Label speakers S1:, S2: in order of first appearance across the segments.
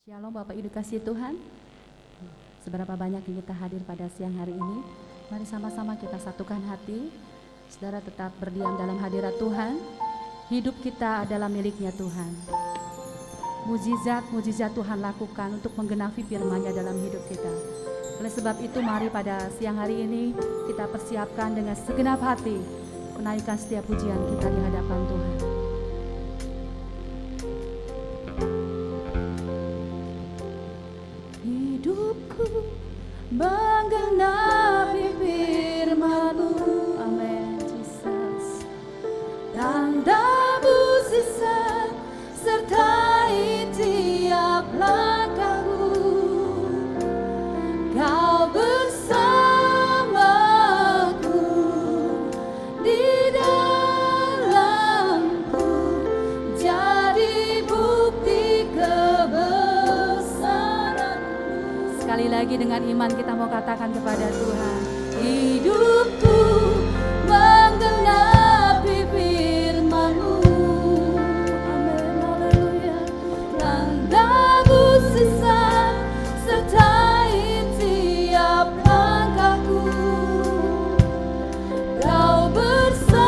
S1: Shalom Bapak Ibu kasih Tuhan. Seberapa banyak yang kita hadir pada siang hari ini, mari sama-sama kita satukan hati. Saudara tetap berdiam dalam hadirat Tuhan. Hidup kita adalah miliknya Tuhan. Mujizat Tuhan lakukan untuk menggenapi firman-Nya dalam hidup kita. Oleh sebab itu mari pada siang hari ini kita persiapkan dengan segenap hati menaikkan setiap pujian kita di hadapan Tuhan. Hidupku menggenapi firman-Mu, amin Jesus. Tanda mujizat sertai tiap langkahku, Kau bersamaku di dalamku, jadi bukti kebesaran-Mu. Sekali lagi dengan iman kita mau katakan kepada Tuhan, hidupku menggenapi firman-Mu, amin, haleluya. Tanda mujizat sertai tiap langkahku, Kau bersamaku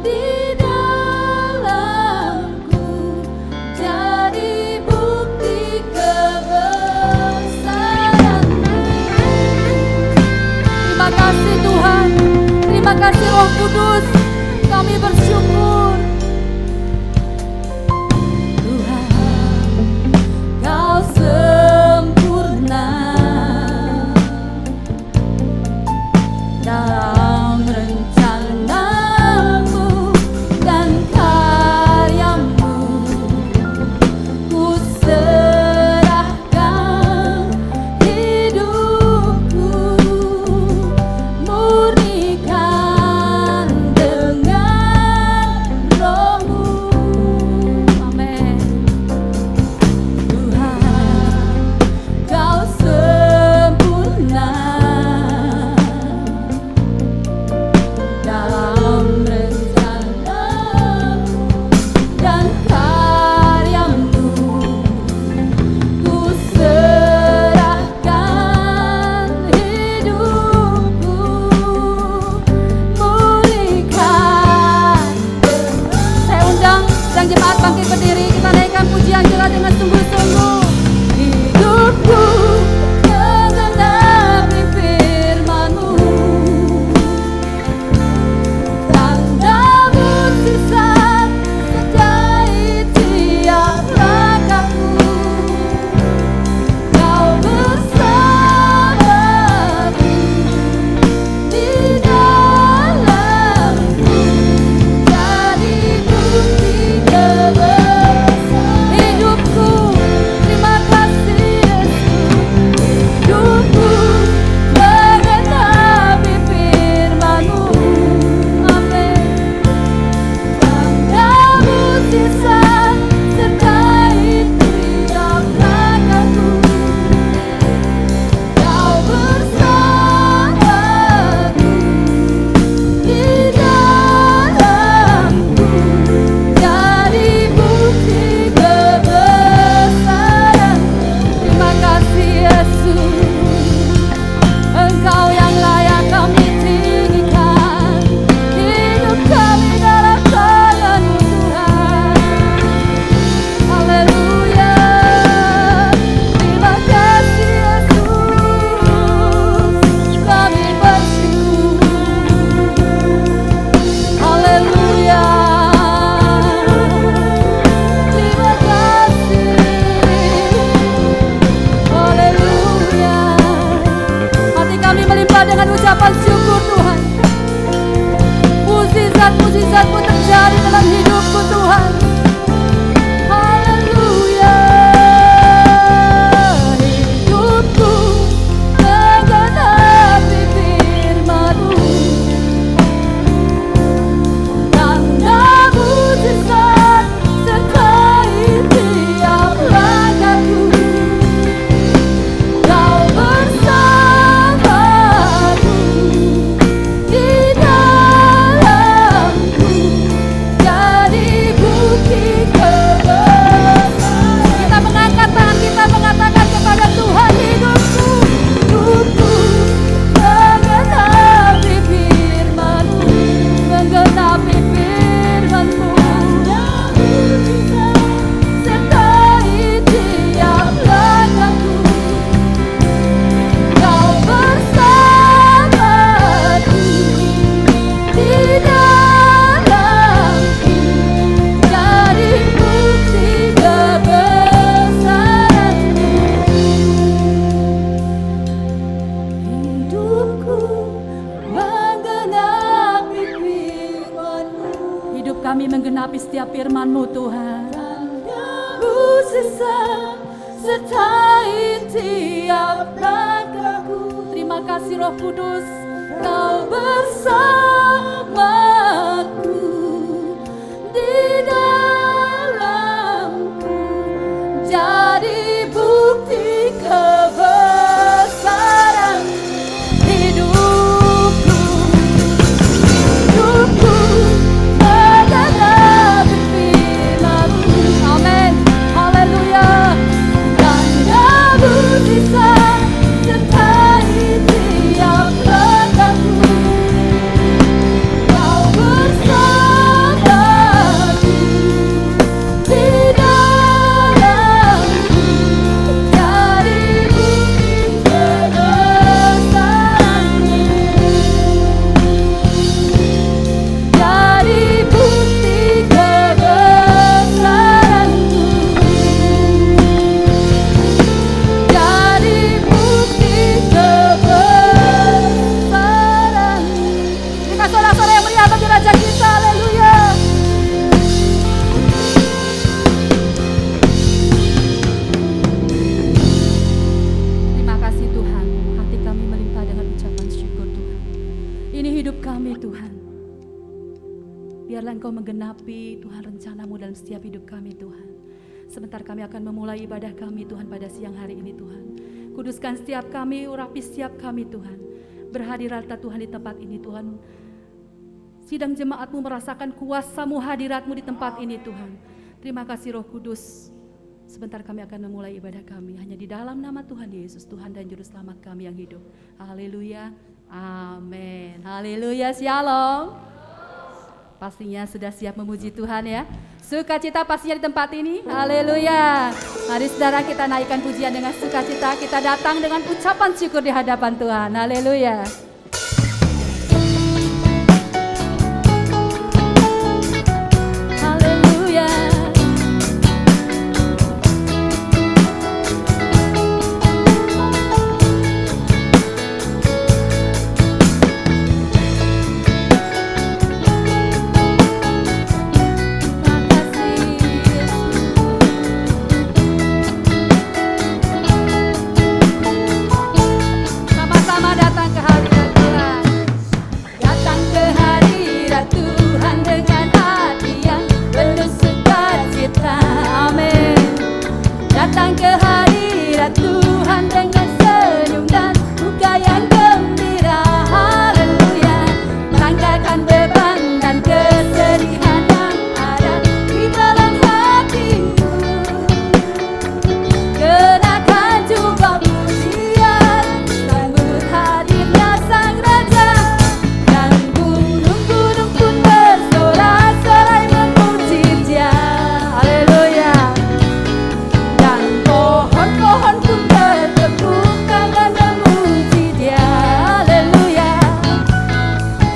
S1: di dalamku, jadi bukti kebesaran-Mu. Terima kasih Tuhan, terima kasih Roh Kudus, kami bersyukur. Tuhan, Kau sempurna dalam rencana-Mu dan karya-Mu. Ku serahkan hidupku, murnikan dengan Roh-Mu, amin. Tuhan, Kau sempurna dalam rencana-Mu dan karya-Mu. Ku serahkan hidupku, murnikan. Saya undang dan jemaat bangkit berdiri, kita naikkan pujian kita dengan sungguh-sungguh. Hidupku menggenapi firman-Mu, tanda mujizat sertai tiap langkahku, Kau bersamaku di dalamku, jadi bukti kebesaran. Hidupku, terima bisa sertai tiap langkahku. Terima kasih Roh Kudus, Kau bersamaku di dalamku, jadi bukti kebesaran hidupku. Hidupku adalah firman-Mu. Amin. Haleluya. Dan Kau bisa sertai tiap langkahku. Kau bersamaku di dalamku, jadi bukti kebesaran-Mu. Jadi bukti kebesaran-Mu. Jadi bukti kebesaran-Mu. Kita saudara-saudara yang meriah bagi Raja kita, haleluya. Terima kasih Tuhan, hati kami melimpah dengan ucapan syukur Tuhan. Ini hidup kami Tuhan. Biarlah Engkau menggenapi Tuhan rencana-Mu dalam setiap hidup kami Tuhan. Sebentar kami akan memulai ibadah kami Tuhan pada siang hari ini Tuhan. Kuduskan setiap kami, urapi setiap kami Tuhan. Berhadiratlah Tuhan di tempat ini Tuhan. Sidang jemaat-Mu merasakan kuasa-Mu, hadirat-Mu di tempat ini Tuhan. Terima kasih Roh Kudus. Sebentar kami akan memulai ibadah kami hanya di dalam nama Tuhan Yesus, Tuhan dan Juru Selamat kami yang hidup. Haleluya, amin. Haleluya, shalom. Pastinya sudah siap memuji Tuhan ya. Sukacita pastinya di tempat ini. Haleluya. Mari saudara kita naikkan pujian dengan sukacita. Kita datang dengan ucapan syukur di hadapan Tuhan. Haleluya. Haleluya. Sama-sama datang ke hadirat Tuhan. Datang ke hadirat Tuhan dengan hati yang penuh sukacita. Amin. Datang ke hadirat Tuhan dengan senyum dan muka yang gembira. Haleluya. Tanggalkan beban dan kesedihan yang ada di dalam hatimu. Kenakan jubah pujian, sambut hadirnya Sang Raja. Dan gunung-gunung pun bersorak-sorai memuji Dia. Haleluya. Dan pohon-pohon pun bertepuk tangan memuji Dia. Haleluya.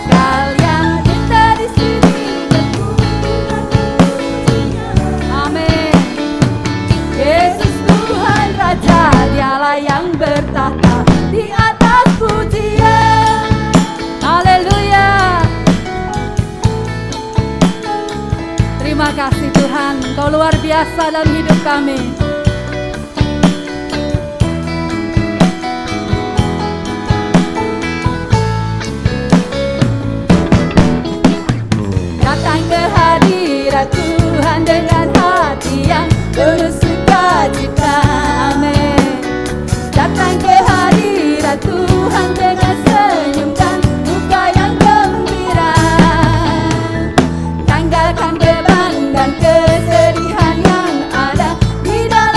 S1: Sekalian kita di sini berkumpulan memuji-Nya. Amin. Yesus Tuhan Raja, Dialah yang bertahta di atas pujian. Haleluya. Terima kasih Tuhan, Kau luar biasa dalam hidup kami. Datang ke hadirat Tuhan dengan hati yang penuh sukacita. Amin. Datang ke hadirat Tuhan dengan senyum dan muka yang gembira. Tanggalkan beban dan kesedihan yang ada di dalam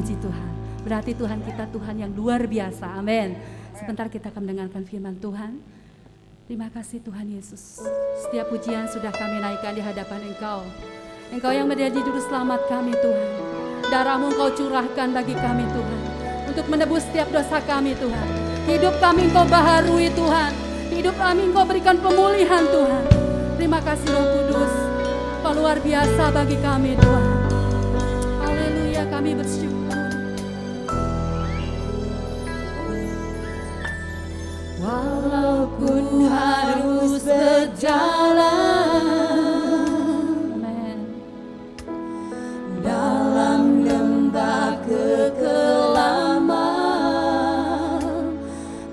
S1: puji Tuhan. Berarti Tuhan kita Tuhan yang luar biasa. Amin. Sebentar kita akan mendengarkan firman Tuhan. Terima kasih Tuhan Yesus. Setiap pujian sudah kami naikkan di hadapan Engkau. Engkau yang menjadi juru selamat kami Tuhan. Darah-Mu Engkau curahkan bagi kami Tuhan, untuk menebus setiap dosa kami Tuhan. Hidup kami Engkau baharui Tuhan. Hidup kami Engkau berikan pemulihan Tuhan. Terima kasih Roh Kudus. Engkau luar biasa bagi kami Tuhan. Haleluya, kami bersyukur. Walaupun harus berjalan dalam lembah kekelaman,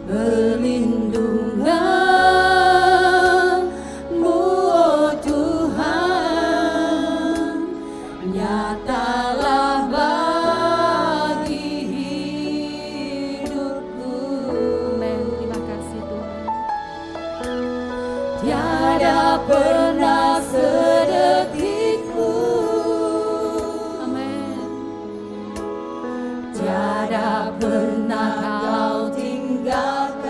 S1: perlindungan-Mu, oh Tuhan, nyatalah bagi hidupku. Amin. Terima kasih Tuhan. Tiada pernah sedikitku, amin, tiada pernah Kau tinggalkan.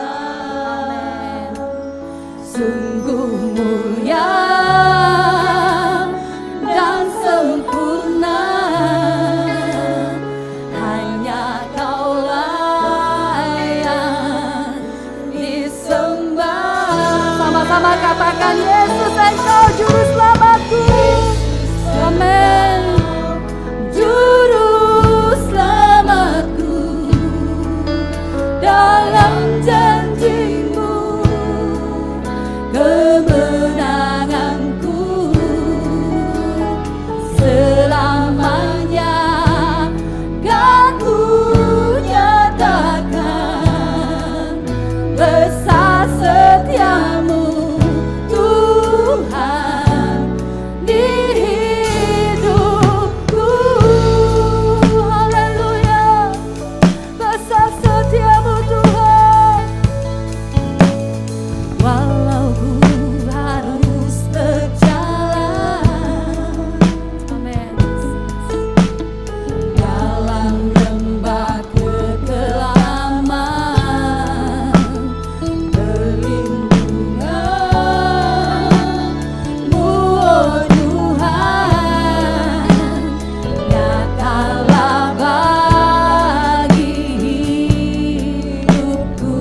S1: Sungguh mulia dan sempurna, hanya Kaulah yang disembah. Sama-sama katakan, Yesus Engkau juru selamatku. Amin. Juru selamatku, dalam janji-Mu kemenanganku selamanya kan ku nyatakan. Besar setia-Mu Tuhan di hidupku. Haleluya, besar setia-Mu Tuhan. Walau ku harus berjalan, amin, dalam lembah kekelaman, perlindungan-Mu, oh Tuhan, nyatalah bagi hidupku.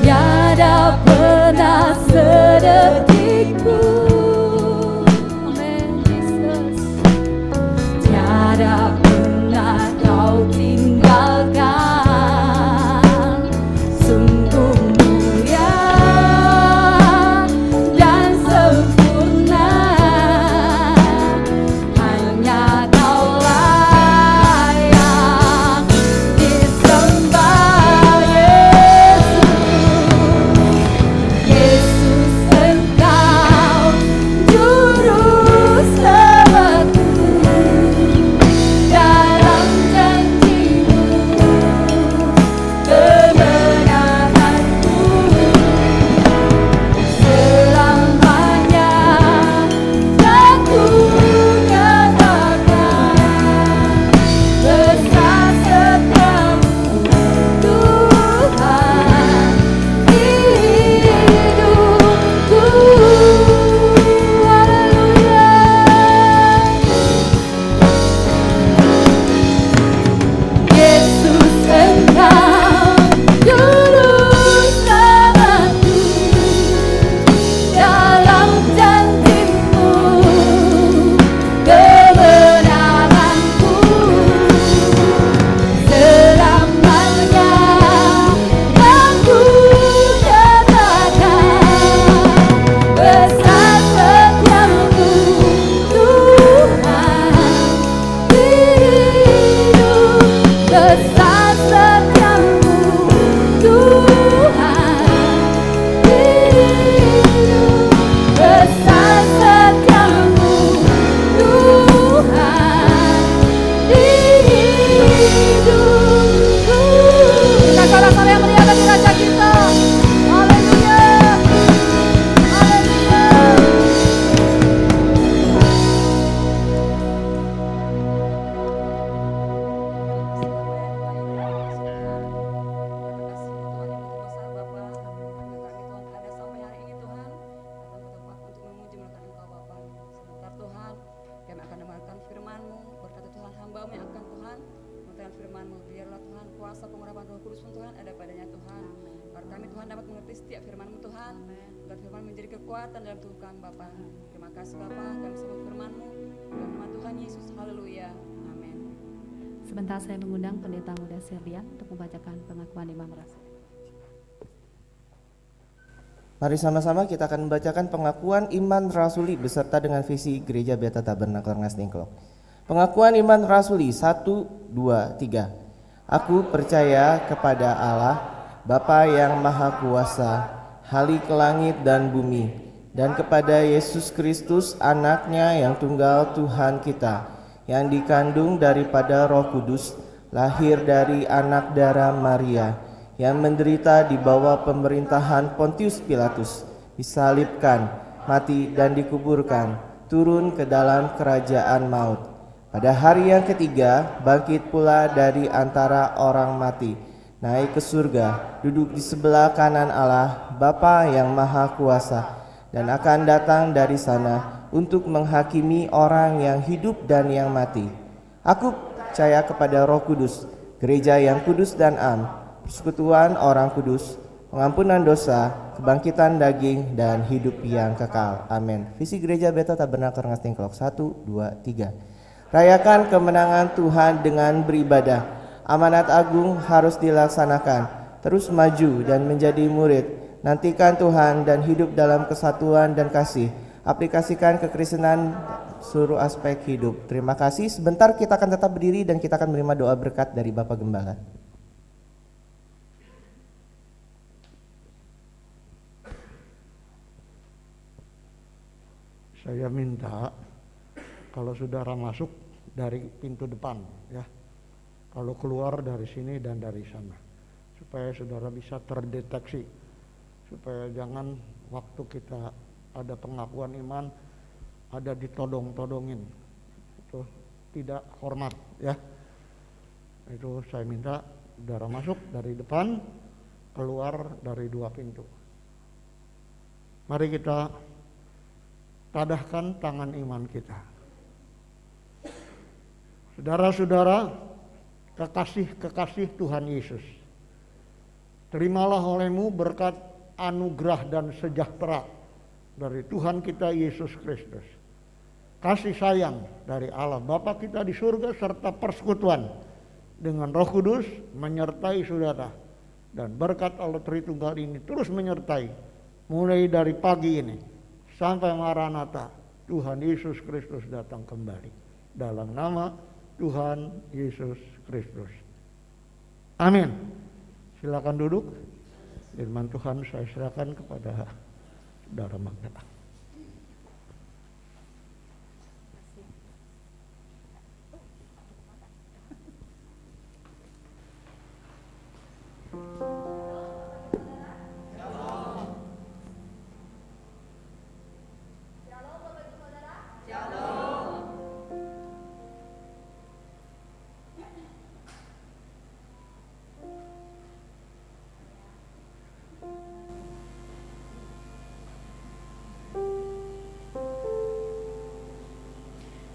S1: Tiada pernah sedikitku, amin Yesus, tiada pernah Kau tinggalkan. Sungguh mulia dan sempurna, hanya Kaulah yang disembah. Yesus Engkau juru selamatku, dalam janji-Mu
S2: kebenaran firman-Mu. Biarlah Tuhan kuasa pengurapan Roh Kudus Tuhan ada padanya Tuhan. Agar kami Tuhan dapat mengerti setiap firman-Mu Tuhan. Agar firman menjadi kekuatan dalam tubuh kami Bapa. Terima kasih Bapa, kami sambut firman-Mu. Dalam nama Tuhan Yesus, haleluya. Amin.
S1: Sebentar saya mengundang Pendeta Muda Serlian untuk membacakan pengakuan Imam Rasul.
S3: Mari sama-sama kita akan membacakan pengakuan iman rasuli beserta dengan visi Gereja Beta Tabernakel Rengas Dengklok. Pengakuan iman rasuli 1, 2, 3. Aku percaya kepada Allah, Bapa yang Maha Kuasa, Halik langit dan bumi, dan kepada Yesus Kristus anaknya yang tunggal Tuhan kita, yang dikandung daripada Roh Kudus, lahir dari anak darah Maria, yang menderita di bawah pemerintahan Pontius Pilatus, disalibkan, mati dan dikuburkan, turun ke dalam kerajaan maut. Pada hari yang ketiga bangkit pula dari antara orang mati, naik ke surga, duduk di sebelah kanan Allah Bapa yang Maha Kuasa, dan akan datang dari sana untuk menghakimi orang yang hidup dan yang mati. Aku percaya kepada Roh Kudus, gereja yang kudus dan am, persekutuan orang kudus, pengampunan dosa, kebangkitan daging, dan hidup yang kekal. Amin. Visi Gereja Beta Tabernakel Rengas Dengklok 1, 2, 3. Rayakan kemenangan Tuhan dengan beribadah. Amanat agung harus dilaksanakan. Terus maju dan menjadi murid. Nantikan Tuhan dan hidup dalam kesatuan dan kasih. Aplikasikan kekristenan seluruh aspek hidup. Terima kasih. Sebentar kita akan tetap berdiri dan kita akan menerima doa berkat dari Bapak Gembala.
S4: Saya minta kalau saudara masuk dari pintu depan ya, kalau keluar dari sini dan dari sana, supaya saudara bisa terdeteksi, supaya jangan waktu kita ada pengakuan iman ada ditodong-todongin, itu tidak hormat ya. Itu saya minta saudara masuk dari depan, keluar dari dua pintu. Mari kita tadahkan tangan iman kita. Saudara-saudara, kekasih-kekasih Tuhan Yesus, terimalah olehmu berkat anugerah dan sejahtera dari Tuhan kita Yesus Kristus, kasih sayang dari Allah Bapa kita di surga, serta persekutuan dengan Roh Kudus menyertai saudara, dan berkat Allah Tritunggal ini terus menyertai mulai dari pagi ini sampai Maranatha, Tuhan Yesus Kristus datang kembali. Dalam nama Tuhan Yesus Kristus. Amin. Silakan duduk. Firman Tuhan saya serahkan kepada Saudara Magda.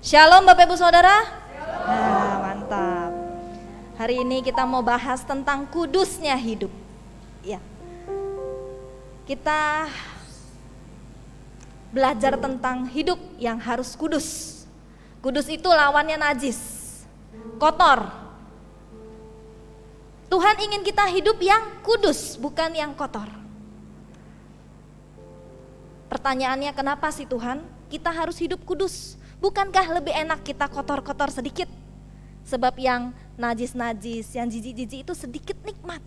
S5: Shalom Bapak Ibu Saudara. Nah, mantap. Hari ini kita mau bahas tentang kudusnya hidup. Ya. Kita belajar tentang hidup yang harus kudus. Kudus itu lawannya najis, kotor. Tuhan ingin kita hidup yang kudus, bukan yang kotor. Pertanyaannya, kenapa sih Tuhan kita harus hidup kudus? Bukankah lebih enak kita kotor-kotor sedikit? Sebab yang najis-najis, yang jijik-jijik itu sedikit nikmat.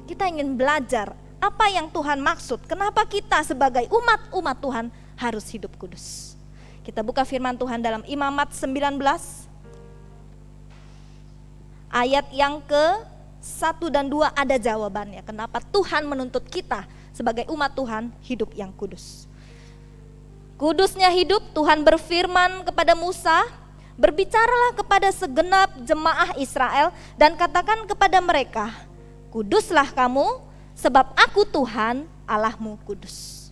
S5: Kita ingin belajar apa yang Tuhan maksud. Kenapa kita sebagai umat Tuhan harus hidup kudus. Kita buka firman Tuhan dalam Imamat 19. Ayat yang ke-1 dan 2 ada jawabannya. Kenapa Tuhan menuntut kita sebagai umat Tuhan hidup yang kudus. Kudusnya hidup, Tuhan berfirman kepada Musa, berbicaralah kepada segenap jemaah Israel dan katakan kepada mereka, kuduslah kamu sebab aku Tuhan Allahmu kudus.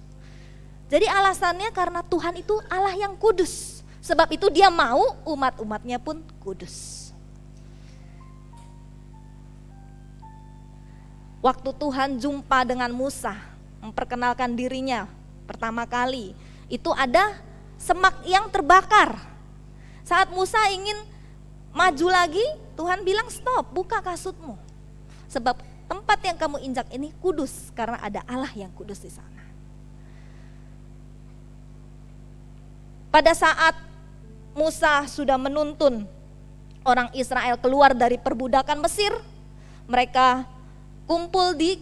S5: Jadi alasannya karena Tuhan itu Allah yang kudus, sebab itu dia mau umat-umatnya pun kudus. Waktu Tuhan jumpa dengan Musa, memperkenalkan dirinya pertama kali, itu ada semak yang terbakar. Saat Musa ingin maju lagi, Tuhan bilang stop, buka kasutmu. Sebab tempat yang kamu injak ini kudus, karena ada Allah yang kudus di sana. Pada saat Musa sudah menuntun orang Israel keluar dari perbudakan Mesir, mereka kumpul di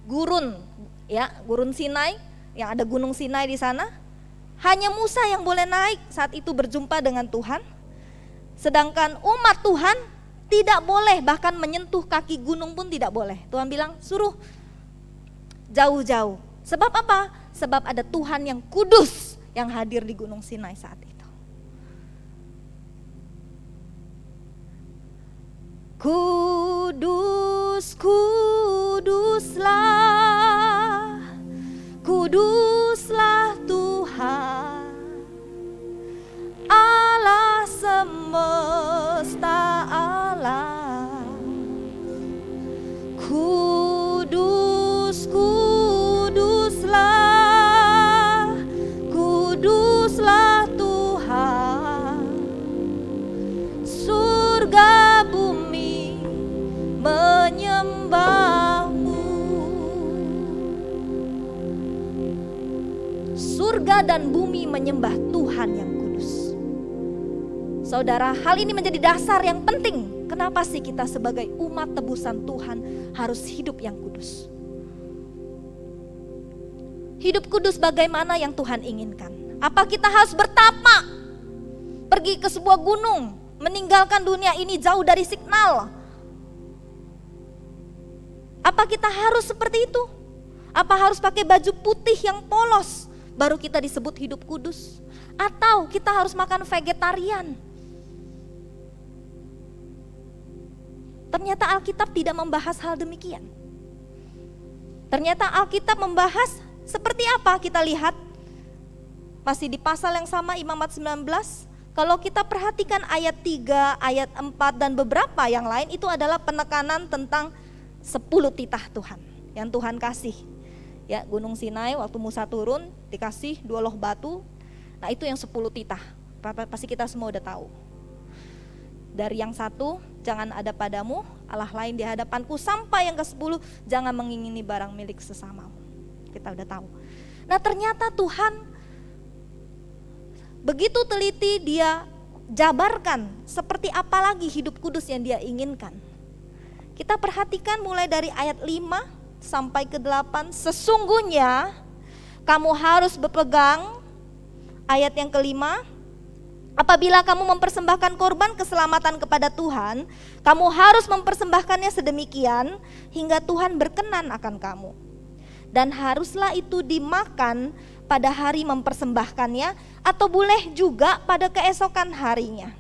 S5: gurun, ya, gurun Sinai, yang ada gunung Sinai di sana. Hanya Musa yang boleh naik saat itu berjumpa dengan Tuhan. Sedangkan umat Tuhan tidak boleh, bahkan menyentuh kaki gunung pun tidak boleh. Tuhan bilang suruh jauh-jauh. Sebab apa? Sebab ada Tuhan yang kudus yang hadir di gunung Sinai saat itu. Kudus, kuduslah, kuduslah Tuhan, Allah semesta alam. Kudus, kuduslah, kuduslah Tuhan, surga bumi menyembahmu. Surga dan bumi menyembah Tuhan yang kudus. Saudara, hal ini menjadi dasar yang penting. Kenapa sih kita sebagai umat tebusan Tuhan harus hidup yang kudus? Hidup kudus bagaimana yang Tuhan inginkan? Apa kita harus bertapa, pergi ke sebuah gunung, meninggalkan dunia ini jauh dari signal? Apa kita harus seperti itu? Apa harus pakai baju putih yang polos baru kita disebut hidup kudus? Atau kita harus makan vegetarian? Ternyata Alkitab tidak membahas hal demikian. Ternyata Alkitab membahas seperti apa, kita lihat masih di pasal yang sama, Imamat 19. Kalau kita perhatikan ayat 3, ayat 4 dan beberapa yang lain, itu adalah penekanan tentang 10 titah Tuhan yang Tuhan kasih. Ya, Gunung Sinai waktu Musa turun dikasih 2 loh batu. Nah, itu yang 10 titah. Pasti kita semua udah tahu. Dari yang 1, jangan ada padamu Allah lain di hadapanku, sampai yang ke-10, jangan mengingini barang milik sesamamu. Kita udah tahu. Nah, ternyata Tuhan begitu teliti, dia jabarkan seperti apa lagi hidup kudus yang dia inginkan. Kita perhatikan mulai dari ayat 5 sampai ke 8. Sesungguhnya kamu harus berpegang, ayat yang kelima, apabila kamu mempersembahkan korban keselamatan kepada Tuhan, kamu harus mempersembahkannya sedemikian hingga Tuhan berkenan akan kamu. Dan haruslah itu dimakan pada hari mempersembahkannya, atau boleh juga pada keesokan harinya.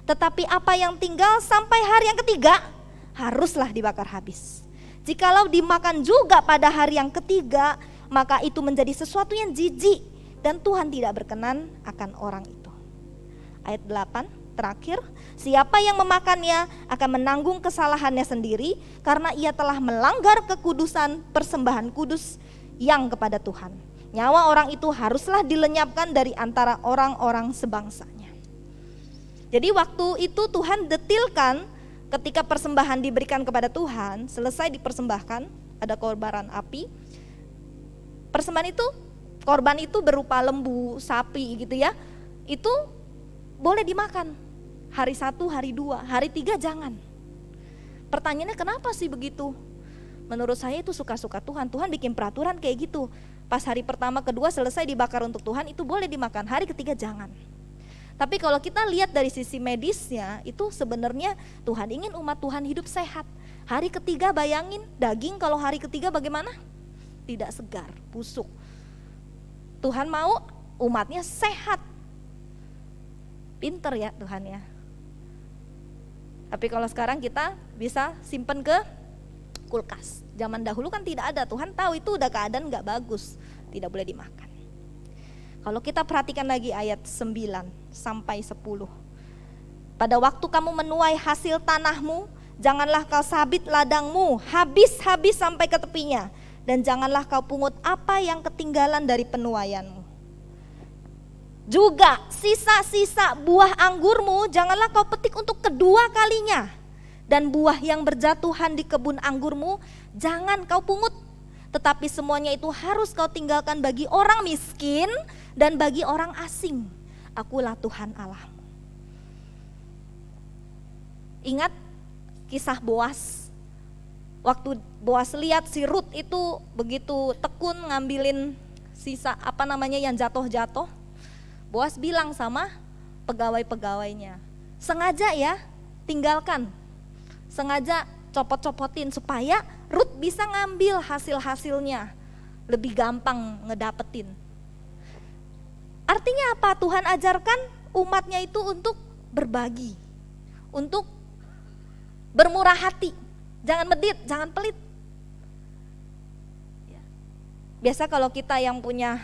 S5: Tetapi apa yang tinggal sampai hari yang ketiga, haruslah dibakar habis. Jikalau dimakan juga pada hari yang ketiga, maka itu menjadi sesuatu yang jijik, dan Tuhan tidak berkenan akan orang itu. Ayat 8 terakhir, siapa yang memakannya akan menanggung kesalahannya sendiri, karena ia telah melanggar kekudusan persembahan kudus yang kepada Tuhan. Nyawa orang itu haruslah dilenyapkan dari antara orang-orang sebangsanya. Jadi waktu itu Tuhan detilkan, ketika persembahan diberikan kepada Tuhan, selesai dipersembahkan, ada korban api. Persembahan itu, korban itu berupa lembu, sapi gitu ya, itu boleh dimakan. Hari 1, hari 2, hari 3 jangan. Pertanyaannya kenapa sih begitu? Menurut saya itu suka-suka Tuhan. Tuhan bikin peraturan kayak gitu. Pas hari pertama, kedua selesai dibakar untuk Tuhan, itu boleh dimakan. Hari ketiga jangan. Tapi kalau kita lihat dari sisi medisnya, itu sebenarnya Tuhan ingin umat Tuhan hidup sehat. Hari ketiga bayangin, daging kalau hari ketiga bagaimana? Tidak segar, busuk. Tuhan mau umatnya sehat. Pinter ya Tuhan ya. Tapi kalau sekarang kita bisa simpen ke kulkas. Zaman dahulu kan tidak ada, Tuhan tahu itu udah keadaan gak bagus, tidak boleh dimakan. Kalau kita perhatikan lagi ayat 9 sampai 10. Pada waktu kamu menuai hasil tanahmu, Janganlah kau sabit ladangmu habis-habis sampai ke tepinya, dan janganlah kau pungut apa yang ketinggalan dari penuaianmu. Juga sisa-sisa buah anggurmu janganlah kau petik untuk kedua kalinya, dan buah yang berjatuhan di kebun anggurmu jangan kau pungut. Tetapi semuanya itu harus kau tinggalkan bagi orang miskin dan bagi orang asing. Akulah Tuhan Allahmu. Ingat kisah Boas. Waktu Boas lihat si Rut itu begitu tekun ngambilin sisa yang jatuh-jatuh. Boas bilang sama pegawai-pegawainya, sengaja ya tinggalkan, sengaja copot-copotin supaya Rut bisa ngambil hasil-hasilnya, lebih gampang ngedapetin. Artinya apa? Tuhan ajarkan umatnya itu untuk berbagi, untuk bermurah hati, jangan medit, jangan pelit. Biasa kalau kita yang punya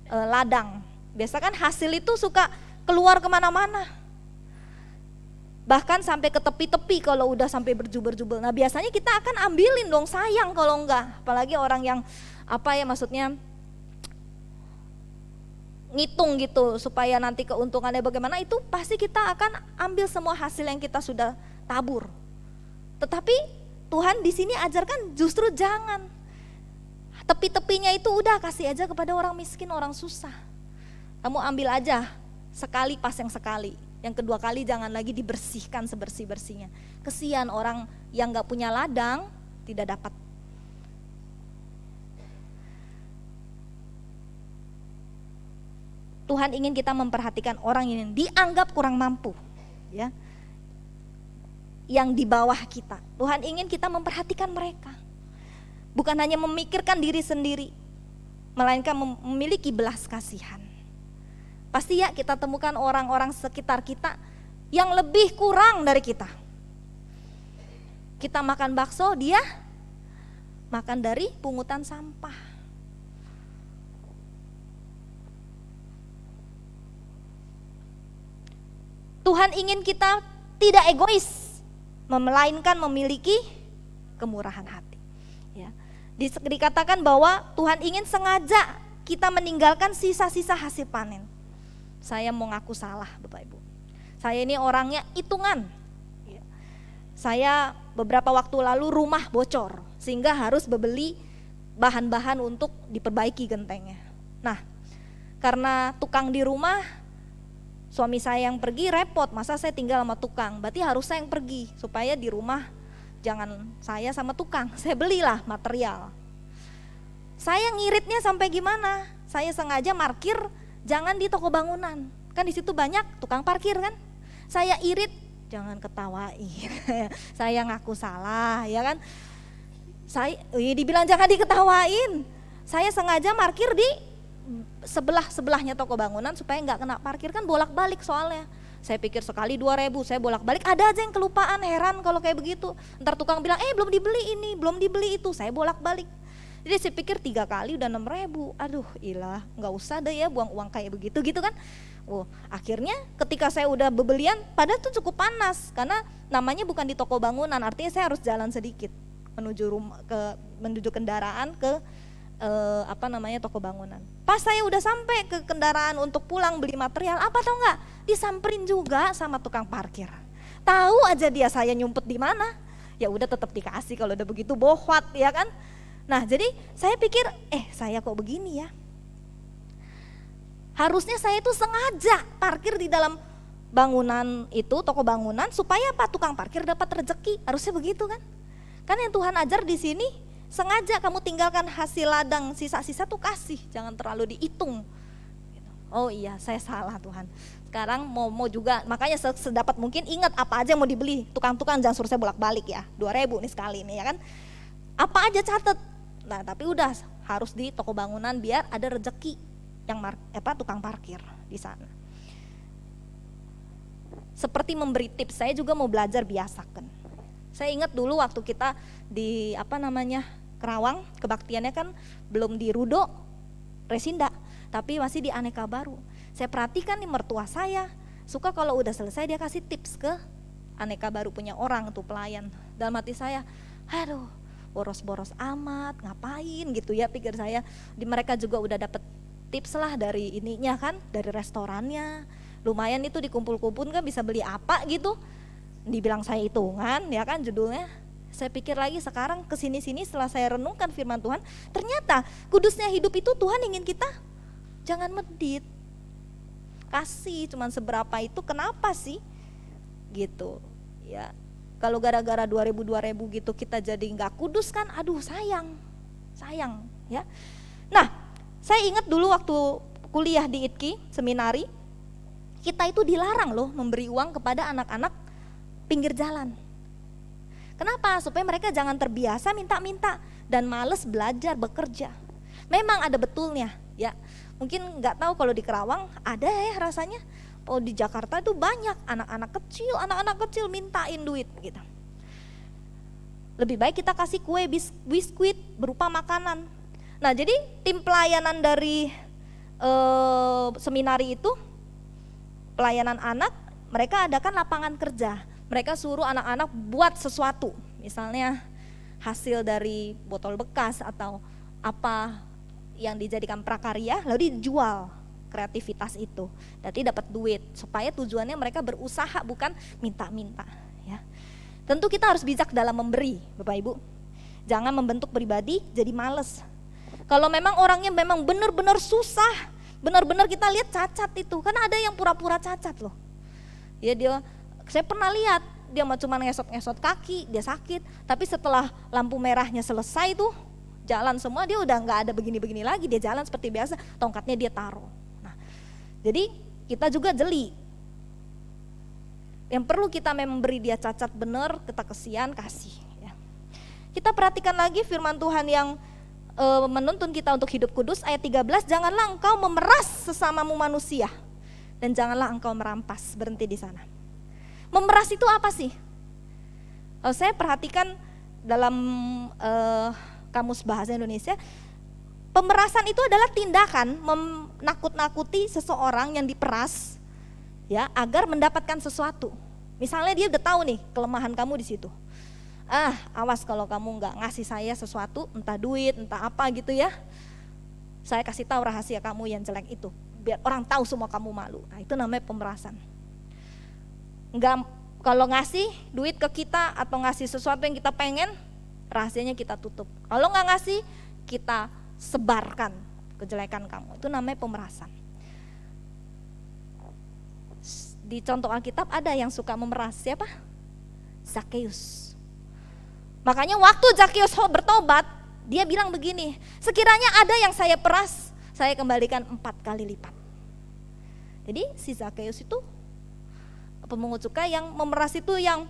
S5: ladang, biasa kan hasil itu suka keluar kemana-mana, bahkan sampai ke tepi-tepi kalau udah sampai berjubel-jubel. Nah biasanya kita akan ambilin dong, sayang kalau enggak, apalagi orang yang maksudnya ngitung gitu supaya nanti keuntungannya bagaimana, itu pasti kita akan ambil semua hasil yang kita sudah tabur. Tetapi Tuhan di sini ajarkan justru jangan. Tepi-tepinya itu udah kasih aja kepada orang miskin, orang susah. Kamu ambil aja sekali pas yang sekali. Yang kedua kali jangan lagi dibersihkan sebersih-bersihnya. Kesian orang yang gak punya ladang tidak dapat. Tuhan ingin kita memperhatikan orang yang dianggap kurang mampu, ya, yang di bawah kita. Tuhan ingin kita memperhatikan mereka, bukan hanya memikirkan diri sendiri, melainkan memiliki belas kasihan. Pasti ya kita temukan orang-orang sekitar kita yang lebih kurang dari kita. Kita makan bakso, dia makan dari pungutan sampah. Tuhan ingin kita tidak egois, melainkan memiliki kemurahan hati. Ya. Dikatakan bahwa Tuhan ingin sengaja kita meninggalkan sisa-sisa hasil panen. Saya mau ngaku salah, Bapak Ibu. Saya ini orangnya hitungan. Ya. Saya beberapa waktu lalu rumah bocor, sehingga harus membeli bahan-bahan untuk diperbaiki gentengnya. Nah, karena tukang di rumah, suami saya yang pergi repot, masa saya tinggal sama tukang, berarti harus saya yang pergi supaya di rumah jangan saya sama tukang, saya belilah material. Saya ngiritnya sampai gimana? Saya sengaja parkir jangan di toko bangunan, kan di situ banyak tukang parkir kan. Saya irit, jangan ketawain, saya ngaku salah ya kan. Saya dibilang jangan diketawain, saya sengaja parkir di sebelahnya toko bangunan supaya nggak kena parkir, kan bolak-balik soalnya. Saya pikir sekali 2.000, saya bolak-balik, ada aja yang kelupaan, heran kalau kayak begitu. Ntar tukang bilang, belum dibeli ini, belum dibeli itu, saya bolak-balik. Jadi saya pikir 3 kali udah 6.000, aduh ilah nggak usah deh ya buang uang kayak begitu gitu kan. Akhirnya ketika saya udah bebelian, padahal tuh cukup panas, karena namanya bukan di toko bangunan, artinya saya harus jalan sedikit menuju kendaraan ke toko bangunan. Pas saya udah sampai ke kendaraan untuk pulang beli material, apa tau nggak? Disamperin juga sama tukang parkir. Tahu aja dia saya nyumpet di mana. Ya udah tetap dikasih kalau udah begitu bohwat ya kan. Nah jadi saya pikir saya kok begini ya. Harusnya saya itu sengaja parkir di dalam bangunan itu, toko bangunan, supaya apa? Tukang parkir dapat rezeki. Harusnya begitu kan? Kan yang Tuhan ajar di sini, sengaja kamu tinggalkan hasil ladang, sisa-sisa tuh kasih, jangan terlalu dihitung. Oh iya, saya salah Tuhan. Sekarang mau juga, makanya sedapat mungkin ingat apa aja yang mau dibeli. Tukang-tukang jangan suruh saya bolak-balik ya, 2.000 nih sekali nih ya kan. Apa aja catat. Nah tapi udah harus di toko bangunan biar ada rezeki yang tukang parkir di sana. Seperti memberi tips, saya juga mau belajar biasakan. Saya ingat dulu waktu kita di Kerawang, kebaktiannya kan belum di Rudo, Resinda, tapi masih di Aneka Baru. Saya perhatikan nih mertua saya, suka kalau udah selesai dia kasih tips ke aneka baru punya orang tuh pelayan. Dalam hati saya, aduh boros-boros amat, ngapain gitu ya pikir saya. Mereka juga udah dapet tips lah dari ininya kan, dari restorannya. Lumayan itu dikumpul-kumpul kan bisa beli apa gitu. Dibilang saya hitungan ya kan judulnya. Saya pikir lagi sekarang kesini-sini setelah saya renungkan firman Tuhan, ternyata kudusnya hidup itu Tuhan ingin kita jangan medit. Kasih cuman seberapa itu kenapa sih? Gitu ya. Kalau gara-gara 2000 gitu kita jadi nggak kudus kan, aduh sayang ya. Nah, saya ingat dulu waktu kuliah di ITKI, seminari, kita itu dilarang loh memberi uang kepada anak-anak pinggir jalan. Kenapa? Supaya mereka jangan terbiasa minta-minta dan males belajar, bekerja. Memang ada betulnya ya. Mungkin nggak tahu kalau di Kerawang ada ya rasanya. Oh di Jakarta itu banyak anak-anak kecil mintain duit gitu. Lebih baik kita kasih kue, biskuit berupa makanan. Nah jadi tim pelayanan dari seminari itu, pelayanan anak, mereka adakan lapangan kerja. Mereka suruh anak-anak buat sesuatu, misalnya hasil dari botol bekas atau apa yang dijadikan prakarya, lalu dijual kreativitas itu, nanti dapat duit, supaya tujuannya mereka berusaha bukan minta-minta. Ya. Tentu kita harus bijak dalam memberi, Bapak Ibu. Jangan membentuk pribadi jadi males. Kalau memang orangnya memang benar-benar susah, benar-benar kita lihat cacat itu, kan ada yang pura-pura cacat loh. Ya saya pernah lihat dia cuma ngesot-ngesot kaki, dia sakit, tapi setelah lampu merahnya selesai tuh jalan semua, dia udah nggak ada begini-begini lagi, dia jalan seperti biasa, tongkatnya dia taruh. Nah, jadi kita juga jeli. Yang perlu kita memang beri dia cacat benar, kita kesian kasih. Ya. Kita perhatikan lagi firman Tuhan yang menuntun kita untuk hidup kudus, ayat 13, janganlah engkau memeras sesamamu manusia dan janganlah engkau merampas. Berhenti di sana. Memeras itu apa sih? Saya perhatikan dalam Kamus Bahasa Indonesia, pemerasan itu adalah tindakan menakut-nakuti seseorang yang diperas ya agar mendapatkan sesuatu. Misalnya dia udah tahu nih kelemahan kamu di situ. Awas kalau kamu nggak ngasih saya sesuatu, entah duit, entah apa gitu ya. Saya kasih tahu rahasia kamu yang jelek itu, biar orang tahu semua kamu malu. Nah, itu namanya pemerasan. Enggak, kalau ngasih duit ke kita atau ngasih sesuatu yang kita pengen, rahasianya kita tutup. Kalau nggak ngasih, kita sebarkan kejelekan kamu. Itu namanya pemerasan. Di contoh Alkitab ada yang suka memeras, siapa? Zakheus. Makanya waktu Zakheus bertobat, dia bilang begini, sekiranya ada yang saya peras, saya kembalikan 4 kali lipat. Jadi si Zakheus itu pemungut cukai yang memeras itu, yang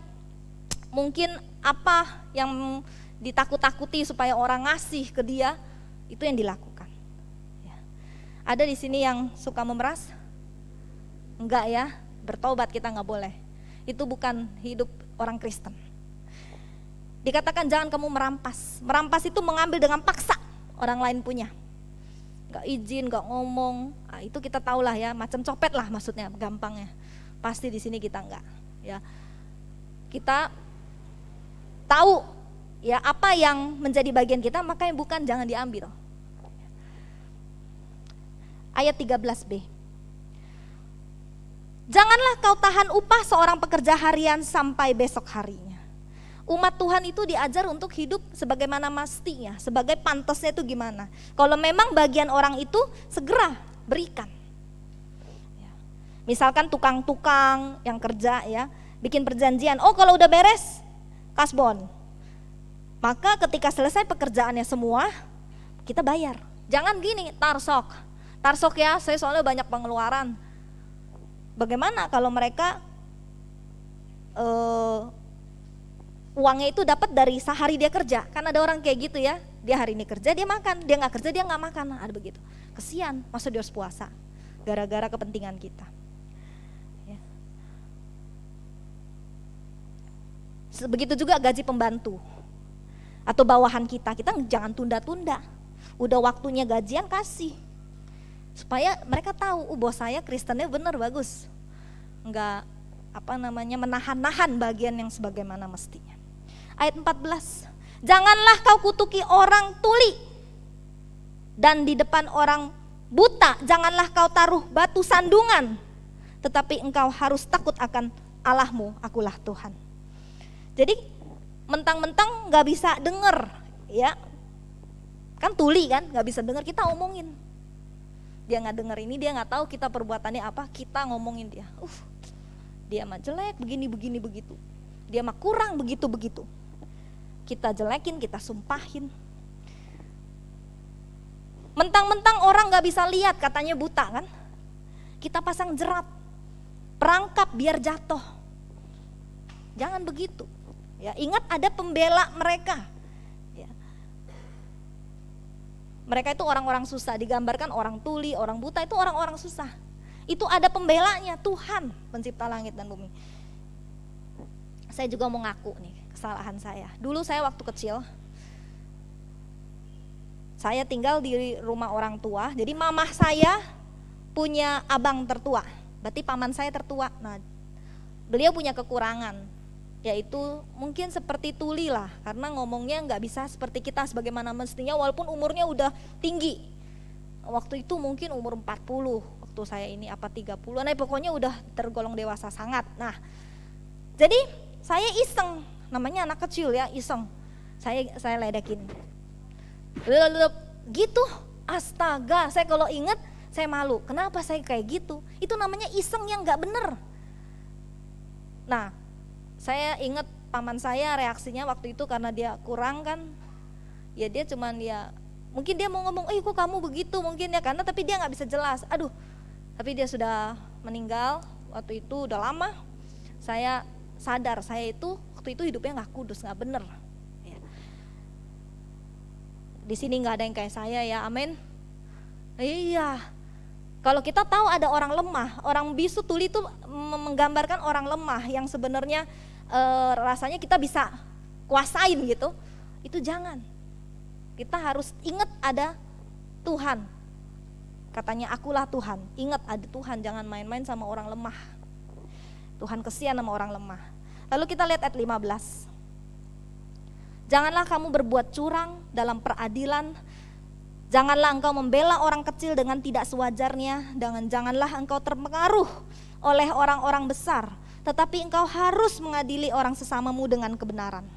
S5: mungkin apa yang ditakut-takuti supaya orang ngasih ke dia, itu yang dilakukan. Ya. Ada di sini yang suka memeras? Enggak ya, bertobat kita nggak boleh. Itu bukan hidup orang Kristen. Dikatakan jangan kamu merampas. Merampas itu mengambil dengan paksa orang lain punya. Nggak izin, nggak ngomong. Nah, itu kita tahulah ya, macam copet lah maksudnya, gampangnya. Pasti di sini kita enggak, ya. Kita tahu ya apa yang menjadi bagian kita, maka yang bukan jangan diambil. Ayat 13b. Janganlah kau tahan upah seorang pekerja harian sampai besok harinya. Umat Tuhan itu diajar untuk hidup sebagaimana mestinya, sebagai pantasnya itu gimana. Kalau memang bagian orang itu segera berikan. Misalkan tukang-tukang yang kerja ya, bikin perjanjian, oh kalau udah beres, kasbon. Maka ketika selesai pekerjaannya semua, kita bayar. Jangan gini, tarsok ya, saya soalnya banyak pengeluaran. Bagaimana kalau mereka uangnya itu dapat dari sehari dia kerja? Kan ada orang kayak gitu ya, dia hari ini kerja dia makan, dia nggak kerja dia nggak makan, ada begitu. Kesian, masa dia harus puasa gara-gara kepentingan kita. Begitu juga gaji pembantu atau bawahan kita jangan tunda-tunda. Udah waktunya gajian kasih, supaya mereka tahu, bos saya Kristennya bener bagus, enggak menahan-nahan bagian yang sebagaimana mestinya. Ayat 14, janganlah kau kutuki orang tuli, dan di depan orang buta janganlah kau taruh batu sandungan, tetapi engkau harus takut akan Allahmu, akulah Tuhan. Jadi mentang-mentang gak bisa denger, ya kan tuli kan, gak bisa denger, kita omongin. Dia gak denger ini, dia gak tahu kita perbuatannya apa, kita ngomongin dia. Dia mah jelek, begini begitu. Dia mah kurang begitu. Kita jelekin, kita sumpahin. Mentang-mentang orang gak bisa lihat, katanya buta kan. Kita pasang jerat, perangkap biar jatuh. Jangan begitu. Ya, ingat ada pembela mereka. Ya. Mereka itu orang-orang susah, digambarkan orang tuli, orang buta itu orang-orang susah. Itu ada pembelanya, Tuhan pencipta langit dan bumi. Saya juga mau ngaku nih kesalahan saya. Dulu saya waktu kecil, saya tinggal di rumah orang tua. Jadi mamah saya punya abang tertua, berarti paman saya tertua. Nah, beliau punya kekurangan, yaitu mungkin seperti tuli lah, karena ngomongnya nggak bisa seperti kita sebagaimana mestinya, walaupun umurnya udah tinggi. Waktu itu mungkin umur 40, waktu saya ini 30, nah pokoknya udah tergolong dewasa sangat. Nah, jadi saya iseng, namanya anak kecil ya, iseng. Saya ledekin. Gitu, astaga, saya kalau ingat saya malu. Kenapa saya kayak gitu? Itu namanya iseng yang nggak bener. Nah, saya ingat paman saya reaksinya waktu itu karena dia kurang kan, ya dia cuman mungkin dia mau ngomong, kok kamu begitu mungkin ya, karena tapi dia nggak bisa jelas. Aduh, tapi dia sudah meninggal waktu itu udah lama. Saya sadar saya itu waktu itu hidupnya nggak kudus, nggak bener. Ya. Di sini nggak ada yang kayak saya ya, amin. Iya. Kalau kita tahu ada orang lemah, orang bisu tuli itu menggambarkan orang lemah yang sebenarnya rasanya kita bisa kuasain gitu, itu jangan. Kita harus ingat ada Tuhan. Katanya akulah Tuhan, ingat ada Tuhan, jangan main-main sama orang lemah. Tuhan kesian sama orang lemah. Lalu kita lihat ayat 15. Janganlah kamu berbuat curang dalam peradilan, janganlah engkau membela orang kecil dengan tidak sewajarnya, dan janganlah engkau terpengaruh oleh orang-orang besar, tetapi engkau harus mengadili orang sesamamu dengan kebenaran.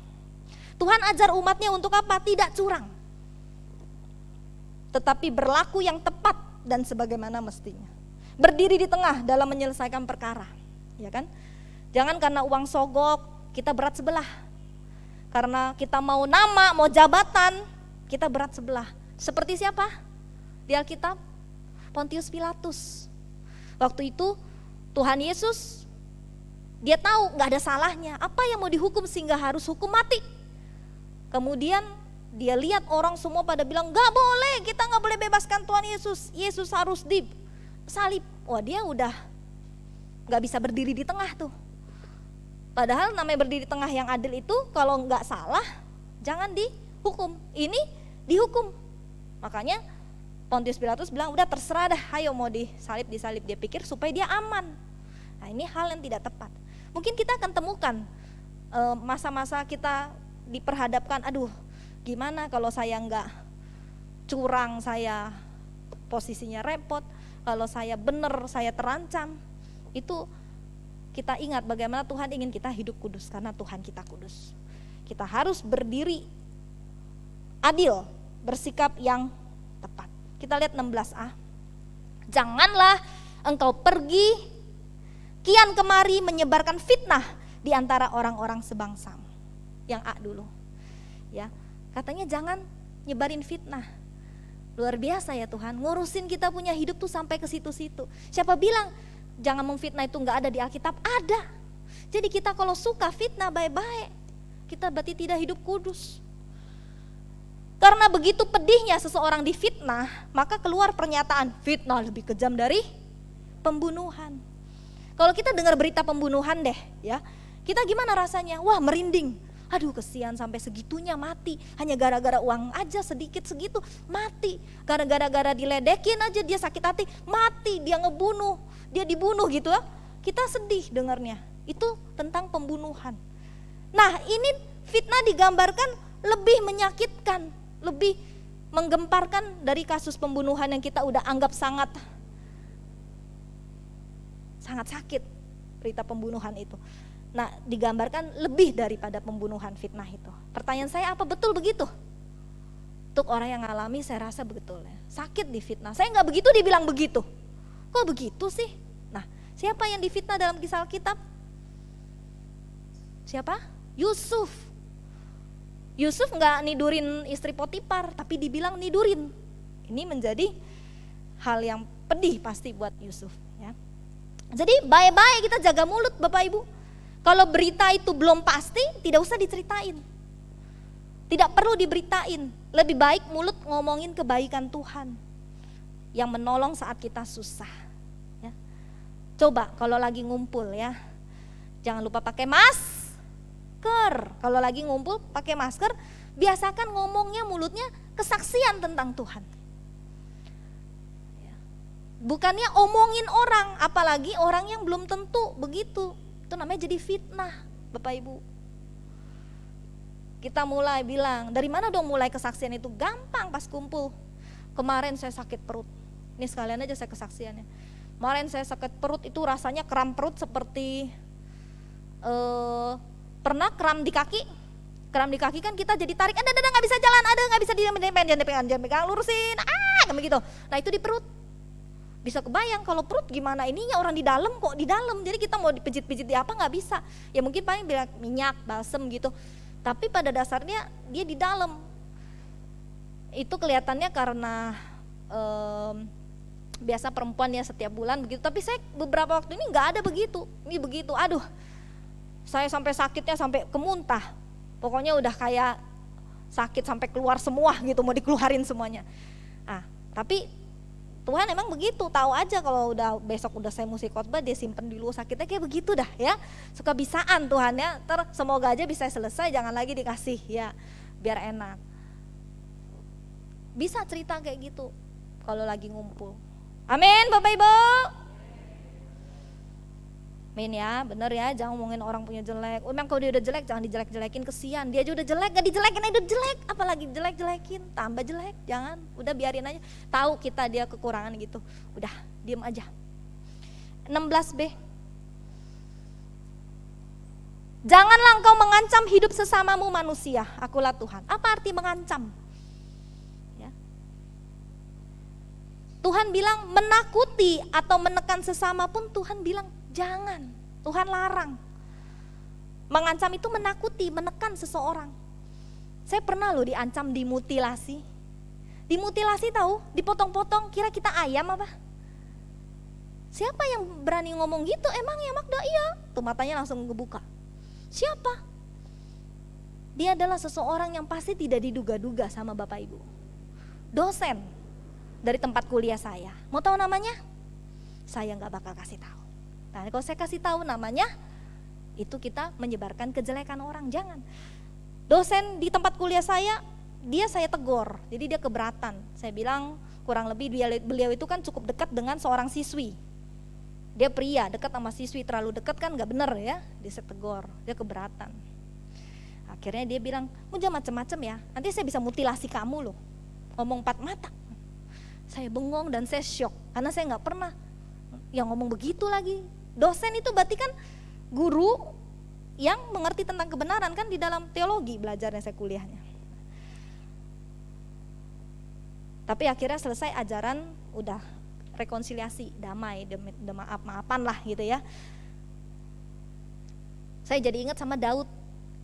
S5: Tuhan ajar umatnya untuk apa? Tidak curang, tetapi berlaku yang tepat dan sebagaimana mestinya. Berdiri di tengah dalam menyelesaikan perkara, ya kan? Jangan karena uang sogok kita berat sebelah, karena kita mau nama, mau jabatan, kita berat sebelah. Seperti siapa? Di Alkitab, Pontius Pilatus. Waktu itu Tuhan Yesus, dia tahu gak ada salahnya, apa yang mau dihukum sehingga harus hukum mati. Kemudian dia lihat orang semua pada bilang gak boleh, kita gak boleh bebaskan Tuhan Yesus, Yesus harus disalib. Wah, dia udah gak bisa berdiri di tengah tuh. Padahal namanya berdiri di tengah yang adil itu kalau gak salah jangan dihukum, ini dihukum. Makanya Pontius Pilatus bilang udah terserah dah, ayo mau disalib. Dia pikir supaya dia aman. Nah, ini hal yang tidak tepat. Mungkin kita akan temukan masa-masa kita diperhadapkan, aduh gimana kalau saya enggak curang, saya posisinya repot, kalau saya benar saya terancam. Itu kita ingat bagaimana Tuhan ingin kita hidup kudus, karena Tuhan kita kudus. Kita harus berdiri adil, bersikap yang tepat. Kita lihat 16a. Janganlah engkau pergi kian kemari menyebarkan fitnah di antara orang-orang sebangsamu. Yang A dulu. Ya, katanya jangan nyebarin fitnah. Luar biasa ya Tuhan, ngurusin kita punya hidup tuh sampai ke situ-situ. Siapa bilang jangan memfitnah itu enggak ada di Alkitab? Ada. Jadi kita kalau suka fitnah baik-baik, kita berarti tidak hidup kudus. Karena begitu pedihnya seseorang difitnah, maka keluar pernyataan fitnah lebih kejam dari pembunuhan. Kalau kita dengar berita pembunuhan deh ya, kita gimana rasanya? Wah, merinding. Aduh, kesian sampai segitunya mati. Hanya gara-gara uang aja sedikit segitu mati. Gara-gara diledekin aja dia sakit hati, mati, dia ngebunuh, dia dibunuh gitu ya. Kita sedih dengarnya. Itu tentang pembunuhan. Nah, ini fitnah digambarkan lebih menyakitkan, lebih menggemparkan dari kasus pembunuhan yang kita udah anggap sangat sakit, berita pembunuhan itu. Nah, digambarkan lebih daripada pembunuhan, fitnah itu. Pertanyaan saya, apa betul begitu? Untuk orang yang ngalami, saya rasa betul ya. Sakit difitnah. Saya nggak begitu dibilang begitu. Kok begitu sih? Nah, siapa yang difitnah dalam kisah Alkitab? Siapa? Yusuf. Yusuf nggak nidurin istri Potifar, tapi dibilang nidurin. Ini menjadi hal yang pedih pasti buat Yusuf. Ya. Jadi baik-baik kita jaga mulut Bapak Ibu. Kalau berita itu belum pasti, tidak usah diceritain. Tidak perlu diberitain. Lebih baik mulut ngomongin kebaikan Tuhan yang menolong saat kita susah. Ya. Coba kalau lagi ngumpul ya, jangan lupa pakai masker. Kalau lagi ngumpul pakai masker, biasakan ngomongnya mulutnya kesaksian tentang Tuhan. Ya. Bukannya omongin orang, apalagi orang yang belum tentu begitu. Itu namanya jadi fitnah, Bapak Ibu. Kita mulai bilang, dari mana dong mulai kesaksian itu? Gampang pas kumpul. Kemarin saya sakit perut. Ini sekalian aja saya kesaksiannya. Kemarin saya sakit perut, itu rasanya kram perut seperti pernah kram di kaki. Kram di kaki kan kita jadi tarik, ada nggak bisa jalan, ada nggak bisa jangan pegang, lurusin, kayak begitu. Nah itu di perut. Bisa kebayang kalau perut gimana ininya, orang di dalam kok di dalam. Jadi kita mau dipijit-pijit di apa nggak bisa. Ya mungkin paling bilang minyak, balsem gitu. Tapi pada dasarnya dia di dalam. Itu kelihatannya karena biasa perempuan ya setiap bulan begitu. Tapi saya beberapa waktu ini nggak ada begitu. Ini begitu, aduh. Saya sampai sakitnya sampai kemuntah. Pokoknya udah kayak sakit sampai keluar semua gitu, mau dikeluarin semuanya. Tapi Tuhan emang begitu, tahu aja kalau udah besok udah saya mesti khotbah, dia simpen dulu sakitnya kayak begitu dah ya. Suka bisaan Tuhan ya, semoga aja bisa selesai, jangan lagi dikasih ya, biar enak. Bisa cerita kayak gitu kalau lagi ngumpul. Amin Bapak Ibu. Amin ya, bener ya, jangan ngomongin orang punya jelek. Memang kalau dia udah jelek jangan dijelek-jelekin, kesian. Dia aja udah jelek, gak dijelekin aja udah jelek, apalagi jelek-jelekin, tambah jelek, jangan. Udah biarin aja, tahu kita dia kekurangan gitu. Udah, diem aja. 16b. Janganlah engkau mengancam hidup sesamamu manusia, akulah Tuhan. Apa arti mengancam? Ya. Tuhan bilang menakuti atau menekan sesama pun Tuhan bilang jangan, Tuhan larang. Mengancam itu menakuti, menekan seseorang. Saya pernah loh diancam dimutilasi. Dimutilasi tahu, dipotong-potong, kira kita ayam apa? Siapa yang berani ngomong gitu? Emang ya Magda? Iya. Tuh matanya langsung ngebuka. Siapa? Dia adalah seseorang yang pasti tidak diduga-duga sama Bapak Ibu. Dosen dari tempat kuliah saya. Mau tahu namanya? Saya nggak bakal kasih tahu. Nah, kalau saya kasih tahu namanya, itu kita menyebarkan kejelekan orang, jangan. Dosen di tempat kuliah saya tegur, jadi dia keberatan. Saya bilang kurang lebih beliau itu kan cukup dekat dengan seorang siswi. Dia pria, dekat sama siswi, terlalu dekat kan nggak bener ya, dia tegur, dia keberatan. Akhirnya dia bilang, jangan macem-macem ya, nanti saya bisa mutilasi kamu loh. Ngomong 4 mata. Saya bengong dan saya syok, karena saya nggak pernah yang ngomong begitu lagi. Dosen itu berarti kan guru yang mengerti tentang kebenaran kan, di dalam teologi belajarnya saya kuliahnya. Tapi akhirnya selesai ajaran, udah rekonsiliasi, damai, maaf-maafan lah gitu ya. Saya jadi ingat sama Daud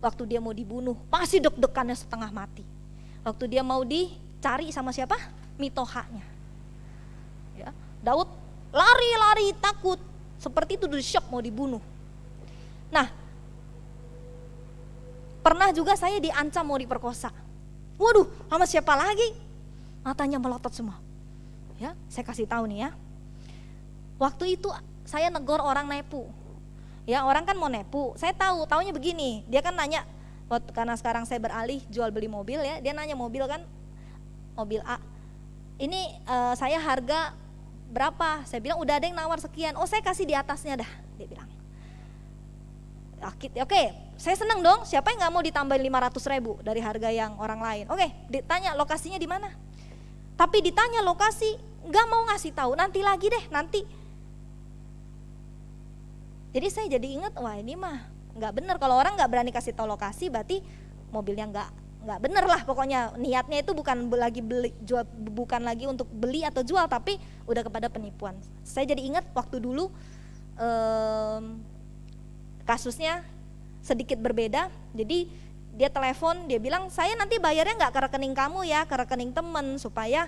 S5: waktu dia mau dibunuh, pasti deg-degannya setengah mati. Waktu dia mau dicari sama siapa? Mitohanya. Ya, Daud lari-lari takut, seperti itu udah syok mau dibunuh. Nah, pernah juga saya diancam mau diperkosa. Waduh, sama siapa lagi? Matanya melotot semua. Ya, saya kasih tahu nih ya. Waktu itu saya negor orang nepu. Ya, orang kan mau nepu. Saya taunya begini. Dia kan nanya, karena sekarang saya beralih jual beli mobil ya. Dia nanya mobil kan, mobil A. Ini saya harga berapa? Saya bilang udah ada yang nawar sekian. Oh, saya kasih di atasnya dah, dia bilang. Oke, saya senang dong. Siapa yang nggak mau ditambahin 500.000 dari harga yang orang lain? Oke, ditanya lokasinya di mana. Tapi ditanya lokasi, nggak mau ngasih tahu. Nanti lagi deh, nanti. Jadi saya jadi ingat, wah ini mah nggak bener. Kalau orang nggak berani kasih tahu lokasi, berarti mobilnya nggak bener lah. Pokoknya niatnya itu bukan lagi beli, jual, bukan lagi untuk beli atau jual, tapi udah kepada penipuan. Saya jadi ingat waktu dulu. Kasusnya sedikit berbeda, jadi dia telepon, dia bilang saya nanti bayarnya nggak ke rekening kamu ya, ke rekening temen supaya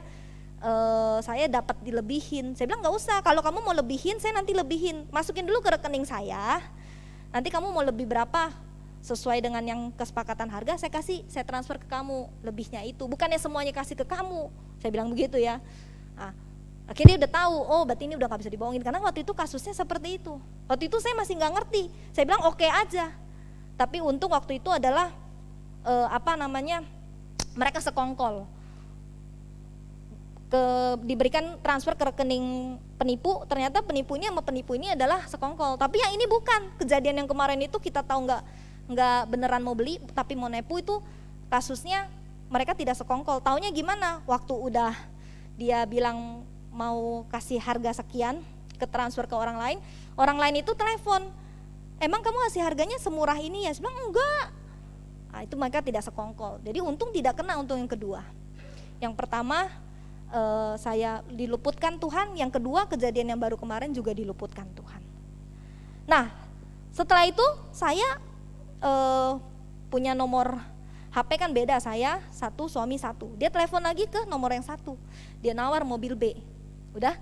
S5: saya dapat dilebihin. Saya bilang nggak usah, kalau kamu mau lebihin saya nanti lebihin, masukin dulu ke rekening saya, nanti kamu mau lebih berapa sesuai dengan yang kesepakatan harga saya transfer ke kamu lebihnya itu, bukannya semuanya kasih ke kamu, saya bilang begitu ya. Nah, akhirnya dia udah tahu, oh berarti ini udah gak bisa dibohongin, karena waktu itu kasusnya seperti itu. Waktu itu saya masih gak ngerti, saya bilang oke aja. Tapi untung waktu itu adalah mereka sekongkol. Diberikan transfer ke rekening penipu, ternyata penipunya sama penipu ini adalah sekongkol. Tapi yang ini bukan, kejadian yang kemarin itu kita tahu nggak beneran mau beli, tapi mau nepu itu kasusnya mereka tidak sekongkol. Taunya gimana? Waktu udah dia bilang mau kasih harga sekian ke transfer ke orang lain itu telepon, emang kamu kasih harganya semurah ini ya? Saya bilang enggak. Nah, itu mereka tidak sekongkol. Jadi untung tidak kena, untung yang kedua. Yang pertama saya diluputkan Tuhan, yang kedua kejadian yang baru kemarin juga diluputkan Tuhan. Nah setelah itu saya punya nomor HP kan beda, saya satu, suami satu. Dia telepon lagi ke nomor yang satu, dia nawar mobil B. Udah,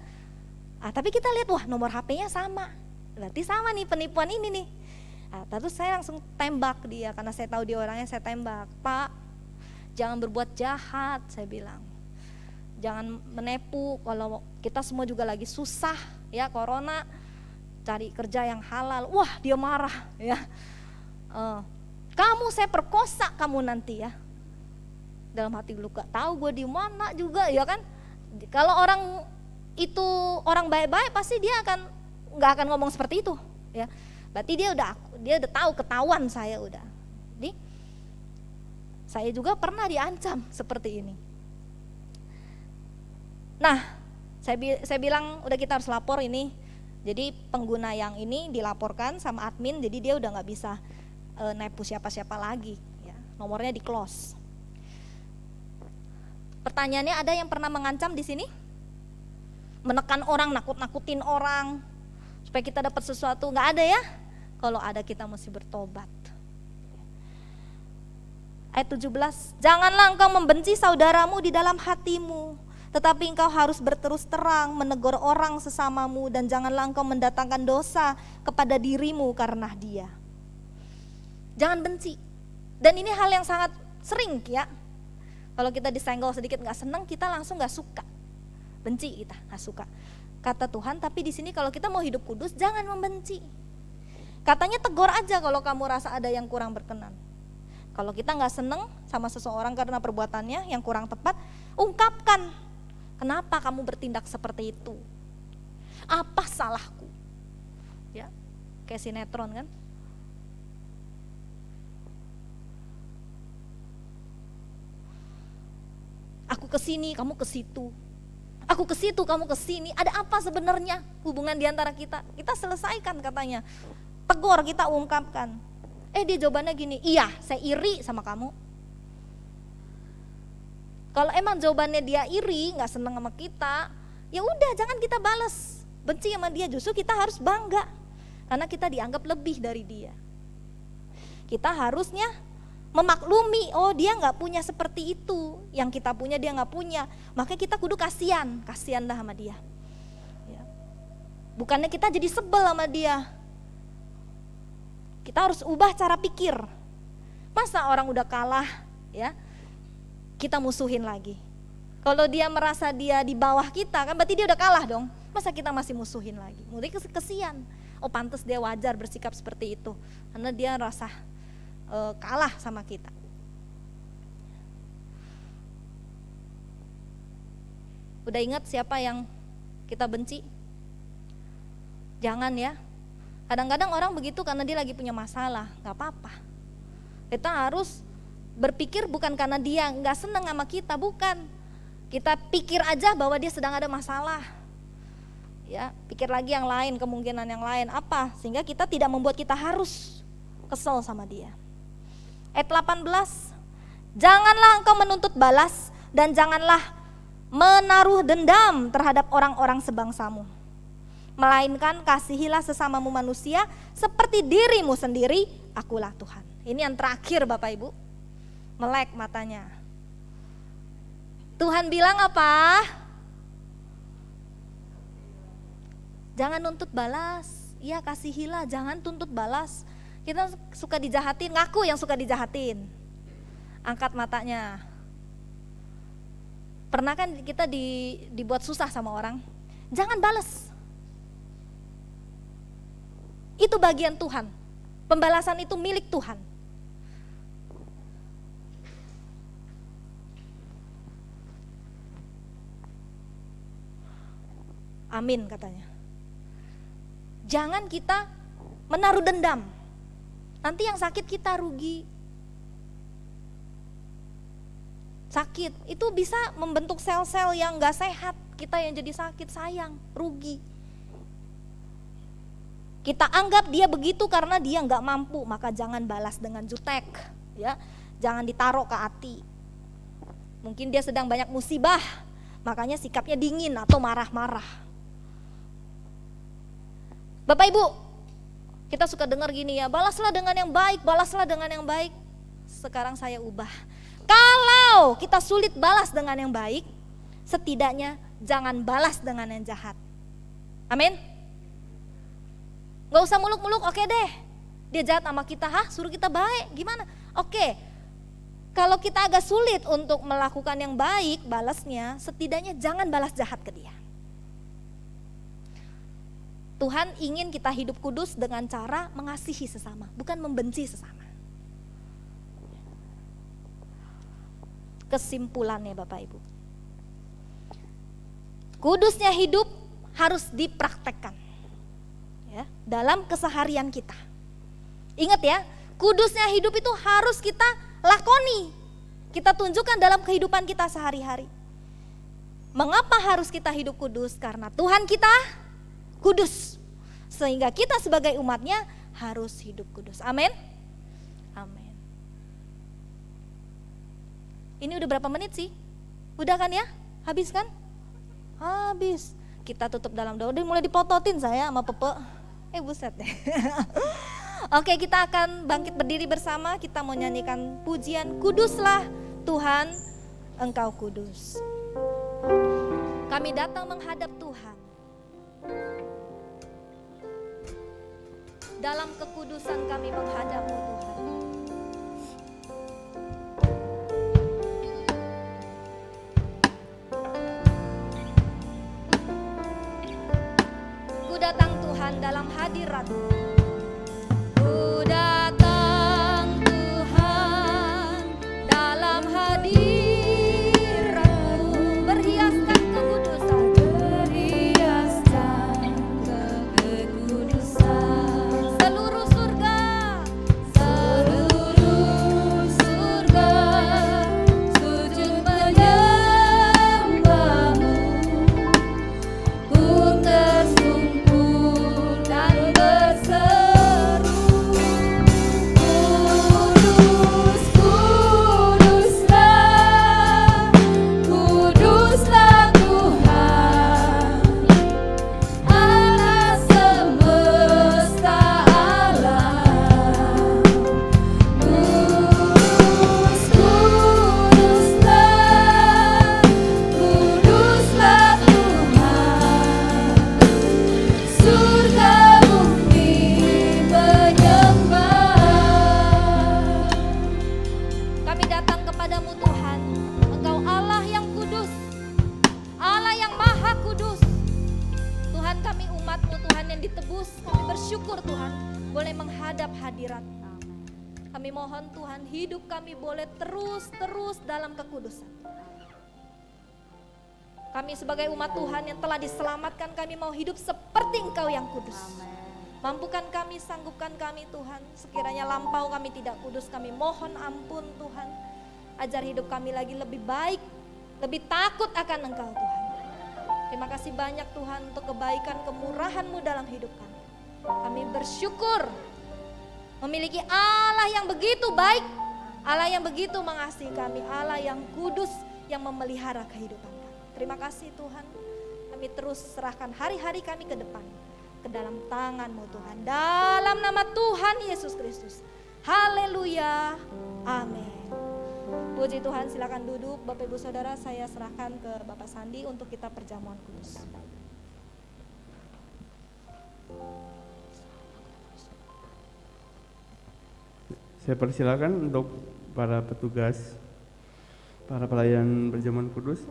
S5: tapi kita lihat wah nomor HP-nya sama, berarti sama nih penipuan ini nih. Terus saya langsung tembak dia, karena saya tahu dia orangnya, saya tembak. Pak, jangan berbuat jahat, saya bilang. Jangan menipu, kalau kita semua juga lagi susah ya, corona, cari kerja yang halal. Wah dia marah ya. Kamu saya perkosa kamu nanti ya. Dalam hati lu gak tahu gue di mana juga ya kan. Kalau orang itu orang baik-baik pasti dia nggak akan ngomong seperti itu ya. Berarti dia udah tahu, ketahuan saya udah. Jadi saya juga pernah diancam seperti ini. Nah saya bilang udah kita harus lapor ini. Jadi pengguna yang ini dilaporkan sama admin, jadi dia udah nggak bisa nepu siapa-siapa lagi ya. Nomornya di close. Pertanyaannya, ada yang pernah mengancam di sini? Menekan orang, nakut-nakutin orang supaya kita dapat sesuatu? Nggak ada ya? Kalau ada kita mesti bertobat. Ayat 17, janganlah engkau membenci saudaramu di dalam hatimu, tetapi engkau harus berterus terang menegur orang sesamamu, dan janganlah engkau mendatangkan dosa kepada dirimu karena dia. Jangan benci. Dan ini hal yang sangat sering ya. Kalau kita disenggol sedikit nggak senang, kita langsung nggak suka, benci kita, nggak suka. Kata Tuhan, tapi di sini kalau kita mau hidup kudus, jangan membenci. Katanya tegur aja kalau kamu rasa ada yang kurang berkenan. Kalau kita nggak senang sama seseorang karena perbuatannya yang kurang tepat, ungkapkan. Kenapa kamu bertindak seperti itu? Apa salahku? Ya, kayak sinetron kan? Aku ke sini, kamu ke situ. Aku ke situ, kamu ke sini. Ada apa sebenarnya hubungan di antara kita? Kita selesaikan katanya. Tegur, kita ungkapkan. Dia jawabannya gini, iya, saya iri sama kamu. Kalau emang jawabannya dia iri, nggak seneng sama kita, ya udah jangan kita balas benci sama dia. Justru kita harus bangga karena kita dianggap lebih dari dia. Kita harusnya memaklumi, oh dia nggak punya seperti itu, yang kita punya dia nggak punya, maka kita kudu kasihan dah sama dia. Ya. Bukannya kita jadi sebel sama dia. Kita harus ubah cara pikir. Masa orang udah kalah, ya kita musuhin lagi. Kalau dia merasa dia di bawah kita, kan berarti dia udah kalah dong. Masa kita masih musuhin lagi? Mungkin kesian. Oh pantas dia wajar bersikap seperti itu, karena dia rasa kalah sama kita. Udah ingat siapa yang kita benci? Jangan ya. Kadang-kadang orang begitu karena dia lagi punya masalah, gak apa-apa. Kita harus berpikir bukan karena dia gak senang sama kita, bukan. Kita pikir aja bahwa dia sedang ada masalah. Ya, pikir lagi yang lain, kemungkinan yang lain apa, sehingga kita tidak membuat kita harus kesel sama dia. Ayat 18, janganlah engkau menuntut balas dan janganlah menaruh dendam terhadap orang-orang sebangsamu. Melainkan kasihilah sesamamu manusia seperti dirimu sendiri, akulah Tuhan. Ini yang terakhir Bapak Ibu, melek matanya. Tuhan bilang apa? Jangan nuntut balas, ya kasihilah, jangan tuntut balas. Kita suka dijahatin, ngaku yang suka dijahatin. Angkat matanya. Pernah kan kita dibuat susah sama orang? Jangan balas. Itu bagian Tuhan. Pembalasan itu milik Tuhan. Amin katanya. Jangan kita menaruh dendam. Nanti yang sakit kita rugi. Sakit itu bisa membentuk sel-sel yang gak sehat. Kita yang jadi sakit, sayang, rugi. Kita anggap dia begitu karena dia nggak mampu, maka jangan balas dengan jutek, ya. Jangan ditaruh ke hati. Mungkin dia sedang banyak musibah, makanya sikapnya dingin atau marah-marah. Bapak Ibu, kita suka dengar gini ya, balaslah dengan yang baik, balaslah dengan yang baik. Sekarang saya ubah. Kalau kita sulit balas dengan yang baik, setidaknya jangan balas dengan yang jahat. Amin. Gak usah muluk-muluk, oke deh. Dia jahat sama kita, suruh kita baik, gimana? Oke, kalau kita agak sulit untuk melakukan yang baik, balasnya, setidaknya jangan balas jahat ke dia. Tuhan ingin kita hidup kudus dengan cara mengasihi sesama, bukan membenci sesama. Kesimpulannya Bapak Ibu, kudusnya hidup harus dipraktekkan. Ya, dalam keseharian kita. Ingat ya, kudusnya hidup itu harus kita lakoni. Kita tunjukkan dalam kehidupan kita sehari-hari. Mengapa harus kita hidup kudus? Karena Tuhan kita kudus. Sehingga kita sebagai umatnya harus hidup kudus. Amin. Amin. Ini udah berapa menit sih? Udah kan ya? Habis kan? Habis. Kita tutup dalam doa. Udah mulai dipototin saya sama Pepe. Buset deh. Oke, kita akan bangkit berdiri bersama. Kita mau nyanyikan pujian Kuduslah Tuhan, Engkau kudus. Kami datang menghadap Tuhan. Dalam kekudusan kami menghadap-Mu Tuhan. Ku datang Tuhan dalam hadirat-Mu. Ku datang Tuhan dalam hadirat-Mu, berhiaskan kekudusan, berhiaskan kekudusan. Seluruh surga sujud menyembah-Mu. Ku tersungkur dan berseru, kudus, kuduslah, kuduslah Tuhan, Allah semesta alam. Kudus, kuduslah, kuduslah Tuhan, surga bumi menyembah. Kami datang kepadamu Tuhan, Engkau Allah yang kudus, Allah yang maha kudus. Tuhan, kami umat-Mu Tuhan yang ditebus, kami bersyukur Tuhan boleh menghadap hadirat. Kami mohon Tuhan hidup kami boleh terus dalam kekudusan. Kami sebagai umat Tuhan yang telah diselamatkan, kami mau hidup seperti Engkau yang kudus. Mampukan kami, sanggupkan kami Tuhan. Sekiranya lampau kami tidak kudus, kami mohon ampun Tuhan. Ajar hidup kami lagi lebih baik, lebih takut akan Engkau Tuhan. Terima kasih banyak Tuhan untuk kebaikan kemurahan-Mu dalam hidup kami. Kami bersyukur memiliki Allah yang begitu baik, Allah yang begitu mengasihi kami, Allah yang kudus yang memelihara kehidupan kami. Terima kasih Tuhan. Kami terus serahkan hari-hari kami ke depan, ke dalam tangan-Mu Tuhan. Dalam nama Tuhan Yesus Kristus. Haleluya. Amin. Puji Tuhan, silakan duduk. Bapak Ibu Saudara, saya serahkan ke Bapak Sandi untuk kita perjamuan kudus.
S6: Saya persilakan untuk para petugas, para pelayan perjamuan kudus.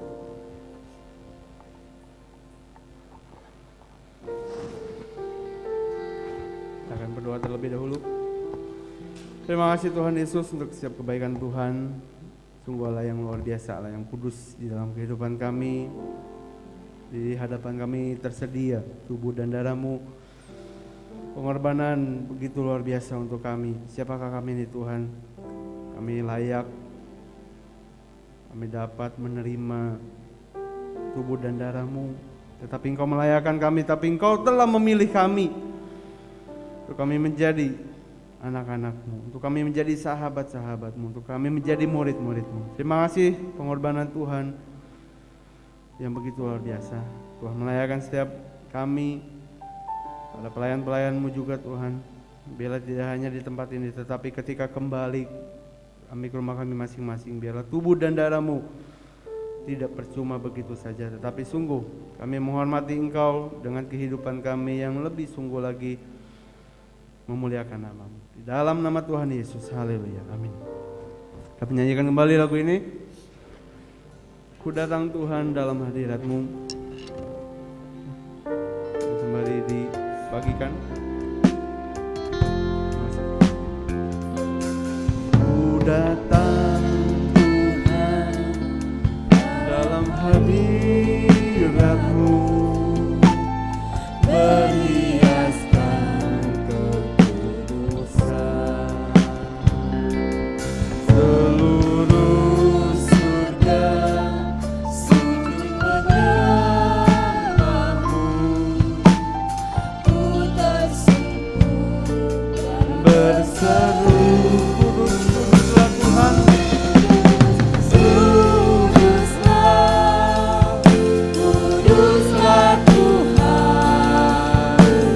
S6: Kita akan berdoa terlebih dahulu. Terima kasih Tuhan Yesus untuk setiap kebaikan Tuhan. Sungguh Allah yang luar biasa, Allah yang kudus di dalam kehidupan kami. Di hadapan kami tersedia tubuh dan darah-Mu. Pengorbanan begitu luar biasa untuk kami. Siapakah kami ini Tuhan? Kami layak, kami dapat menerima tubuh dan darah-Mu. Tetapi Engkau melayakkan kami, tapi Engkau telah memilih kami untuk kami menjadi anak-anak-Mu, untuk kami menjadi sahabat-sahabat-Mu, untuk kami menjadi murid-murid-Mu. Terima kasih pengorbanan Tuhan yang begitu luar biasa. Tuhan melayakkan setiap kami, pada pelayan-pelayan-Mu juga Tuhan. Biarlah tidak hanya di tempat ini, tetapi ketika kembali kami ke rumah kami masing-masing, biarlah tubuh dan darah-Mu tidak percuma begitu saja, tetapi sungguh kami menghormati Engkau dengan kehidupan kami yang lebih sungguh lagi memuliakan nama-Mu. Di dalam nama Tuhan Yesus, haleluya, amin. Kita menyanyikan kembali lagu ini. Ku datang Tuhan dalam hadirat-Mu. Kembali dibagikan. Ku datang Tuhan dalam hadirat-Mu, berhiaskan kekudusan. Seluruh surga sujud menyembah-Mu. Ku tersungkur dan berseru, kudus, kuduslah Tuhan. Kuduslah, kuduslah Tuhan,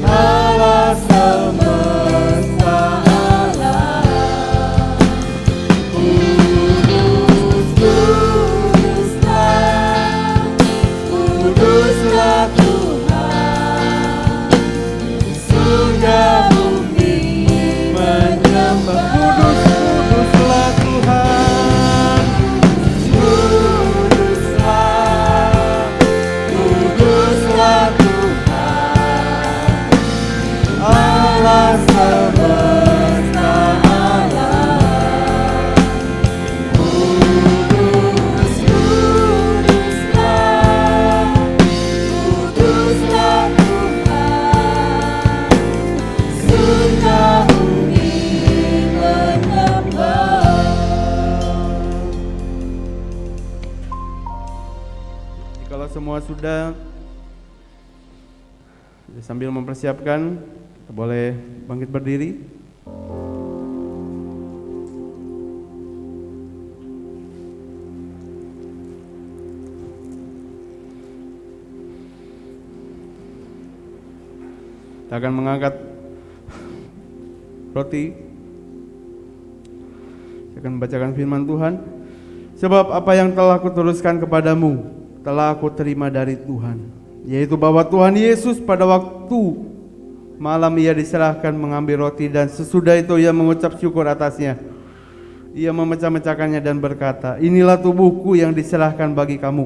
S6: Allah semesta alam. Kudus, kuduslah, kuduslah Tuhan, surga bumi menyembah. Kudus, kuduslah Tuhan. Kuduslah, kuduslah Tuhan, Allah semesta alam. Kudus, kuduslah, kuduslah Tuhan, surga bumi menyembah. Kalau semua sudah sambil mempersiapkan, kita boleh bangkit berdiri. Kita akan mengangkat roti. Saya akan membacakan firman Tuhan. Sebab apa yang telah kuteruskan kepadamu telah aku terima dari Tuhan, yaitu bahwa Tuhan Yesus pada waktu malam ia diserahkan mengambil roti, dan sesudah itu ia mengucap syukur atasnya. Ia memecah-mecahkannya dan berkata, inilah tubuhku yang diserahkan bagi kamu.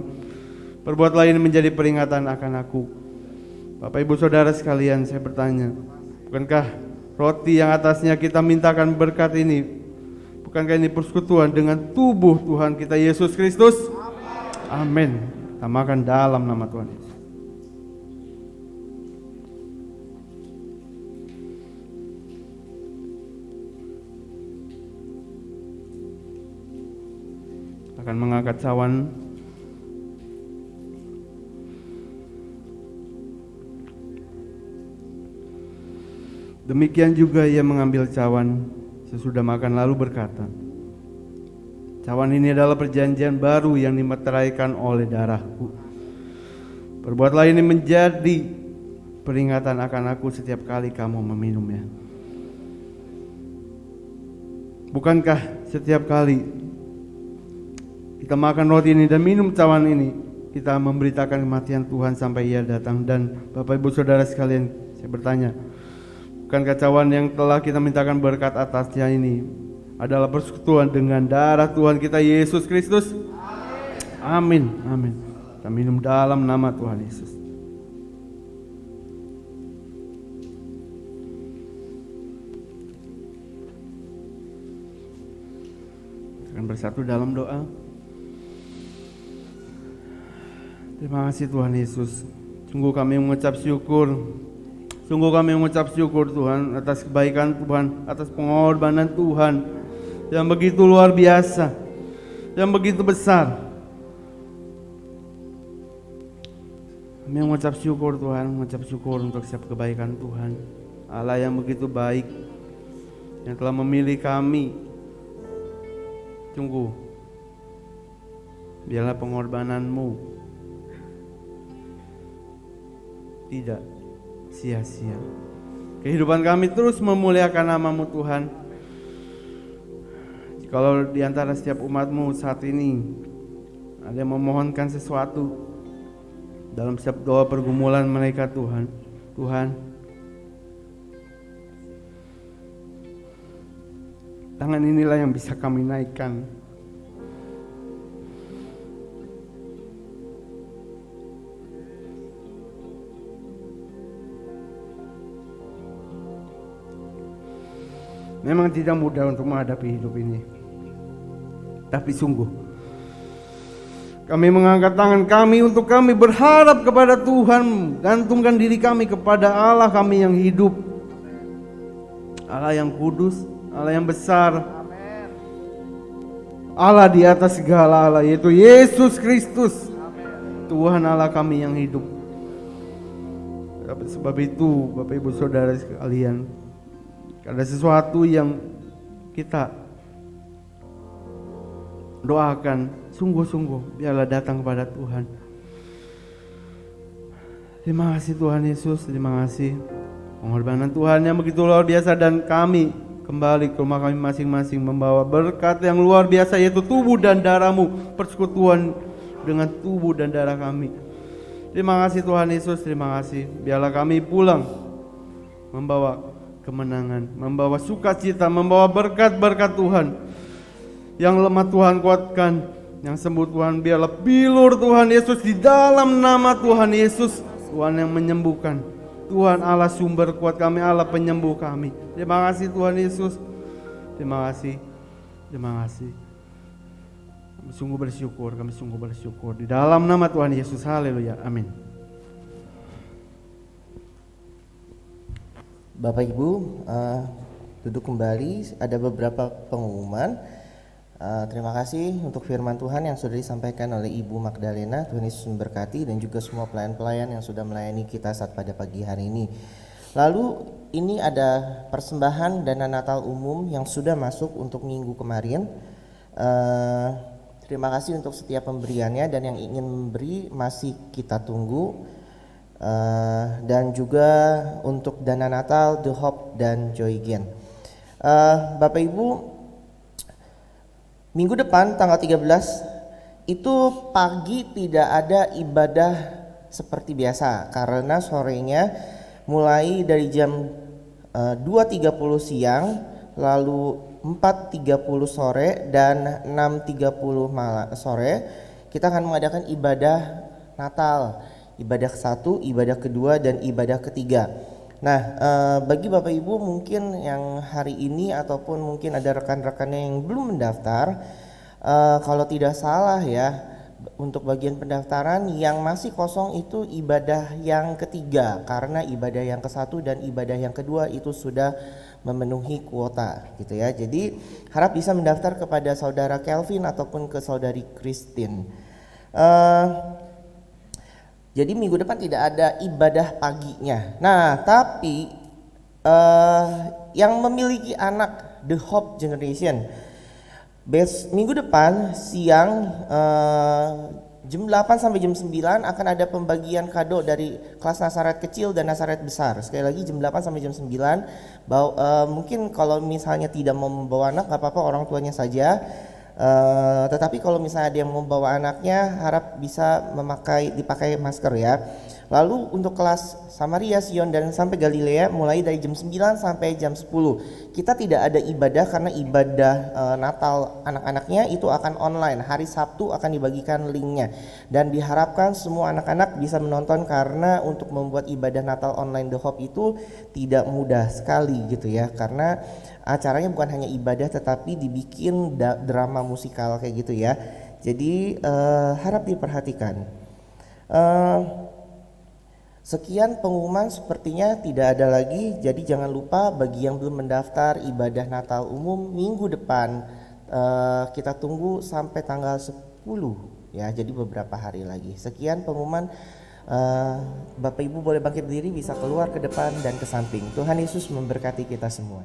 S6: Perbuatlah ini menjadi peringatan akan aku. Bapak Ibu Saudara sekalian, saya bertanya, bukankah roti yang atasnya kita mintakan berkat ini, bukankah ini persekutuan dengan tubuh Tuhan kita Yesus Kristus? Amin. Kita makan dalam nama Tuhan Yesus. akan mengangkat cawan. Demikian juga ia mengambil cawan sesudah makan lalu berkata, cawan ini adalah perjanjian baru yang dimeteraikan oleh darahku. Perbuatlah ini menjadi peringatan akan aku setiap kali kamu meminumnya. Bukankah setiap kali kita makan roti ini dan minum cawan ini, kita memberitakan kematian Tuhan sampai ia datang? Dan Bapak Ibu Saudara sekalian, saya bertanya, bukankah cawan yang telah kita mintakan berkat atasnya ini adalah persekutuan dengan darah Tuhan kita Yesus Kristus? Amin. Amin. Kita minum dalam nama Tuhan Yesus. Akan bersatu dalam doa. Terima kasih Tuhan Yesus. Sungguh kami mengucap syukur. Sungguh kami mengucap syukur Tuhan atas kebaikan Tuhan, atas pengorbanan Tuhan yang begitu luar biasa, yang begitu besar. Kami mengucap syukur Tuhan, mengucap syukur untuk setiap kebaikan Tuhan. Allah yang begitu baik, yang telah memilih kami. Sungguh, biarlah pengorbanan-Mu tidak sia-sia. Kehidupan kami terus memuliakan nama-Mu Tuhan. Kalau di antara setiap umat-Mu saat ini ada yang memohonkan sesuatu dalam setiap doa pergumulan mereka Tuhan, tangan inilah yang bisa kami naikkan. Memang tidak mudah untuk menghadapi hidup ini, tapi sungguh kami mengangkat tangan kami untuk kami berharap kepada Tuhan, gantungkan diri kami kepada Allah kami yang hidup, Allah yang kudus, Allah yang besar, Allah di atas segala Allah, yaitu Yesus Kristus, Tuhan Allah kami yang hidup. Sebab itu Bapak Ibu Saudara sekalian, ada sesuatu yang kita doakan, sungguh-sungguh biarlah datang kepada Tuhan. Terima kasih Tuhan Yesus, terima kasih pengorbanan Tuhan yang begitu luar biasa, dan kami kembali ke rumah kami masing-masing membawa berkat yang luar biasa, yaitu tubuh dan darah-Mu, persekutuan dengan tubuh dan darah kami. Terima kasih Tuhan Yesus, terima kasih. Biarlah kami pulang membawa kemenangan, membawa sukacita, membawa berkat-berkat Tuhan. Yang lemah Tuhan kuatkan, yang sembuh Tuhan biarlah bilur Tuhan Yesus di dalam nama Tuhan Yesus. Tuhan yang menyembuhkan, Tuhan Allah sumber kuat kami, Allah penyembuh kami. Terima kasih Tuhan Yesus, terima kasih, terima kasih. Kami sungguh bersyukur di dalam nama Tuhan Yesus. Haleluya, amin.
S3: Bapak Ibu, duduk kembali. Ada beberapa pengumuman. Terima kasih untuk firman Tuhan yang sudah disampaikan oleh Ibu Magdalena. Tuhan Yesus memberkati, dan juga semua pelayan-pelayan yang sudah melayani kita saat pada pagi hari ini. Lalu ini ada persembahan dana Natal umum yang sudah masuk untuk minggu kemarin. Terima kasih untuk setiap pemberiannya, dan yang ingin memberi masih kita tunggu. Dan juga untuk dana Natal The Hope dan Joy Gain. Bapak Ibu, minggu depan tanggal 13 itu pagi tidak ada ibadah seperti biasa, karena sorenya mulai dari jam 2.30 siang, lalu 4.30 sore dan 6.30 sore kita akan mengadakan ibadah Natal, ibadah ke-1, ibadah kedua, dan ibadah ketiga. Nah, bagi Bapak Ibu mungkin yang hari ini ataupun mungkin ada rekan-rekannya yang belum mendaftar, kalau tidak salah ya, untuk bagian pendaftaran yang masih kosong itu ibadah yang ketiga, karena ibadah yang ke-1 dan ibadah yang kedua itu sudah memenuhi kuota gitu ya. Jadi harap bisa mendaftar kepada saudara Kelvin ataupun ke saudari Christine. Jadi minggu depan tidak ada ibadah paginya. Nah, tapi yang memiliki anak The Hope Generation, minggu depan siang jam 8 sampai jam 9 akan ada pembagian kado dari kelas Nasaret kecil dan Nasaret besar. Sekali lagi jam 8 sampai jam 9. Mungkin kalau misalnya tidak mau membawa anak gak apa-apa, orang tuanya saja. Tetapi kalau misalnya ada yang membawa anaknya, harap bisa dipakai masker ya. Lalu untuk kelas Samaria, Sion dan sampai Galilea mulai dari jam 9 sampai jam 10. Kita tidak ada ibadah karena ibadah Natal anak-anaknya itu akan online. Hari Sabtu akan dibagikan linknya. Dan diharapkan semua anak-anak bisa menonton karena untuk membuat ibadah Natal online The Hope itu tidak mudah sekali gitu ya. Karena acaranya bukan hanya ibadah tetapi dibikin drama musikal kayak gitu ya. Jadi harap diperhatikan. Sekian pengumuman, sepertinya tidak ada lagi. Jadi jangan lupa bagi yang belum mendaftar ibadah Natal umum minggu depan, kita tunggu sampai tanggal 10 ya. Jadi beberapa hari lagi. Sekian pengumuman. Bapak Ibu boleh bangkit berdiri, bisa keluar ke depan dan ke samping. Tuhan Yesus memberkati kita semua.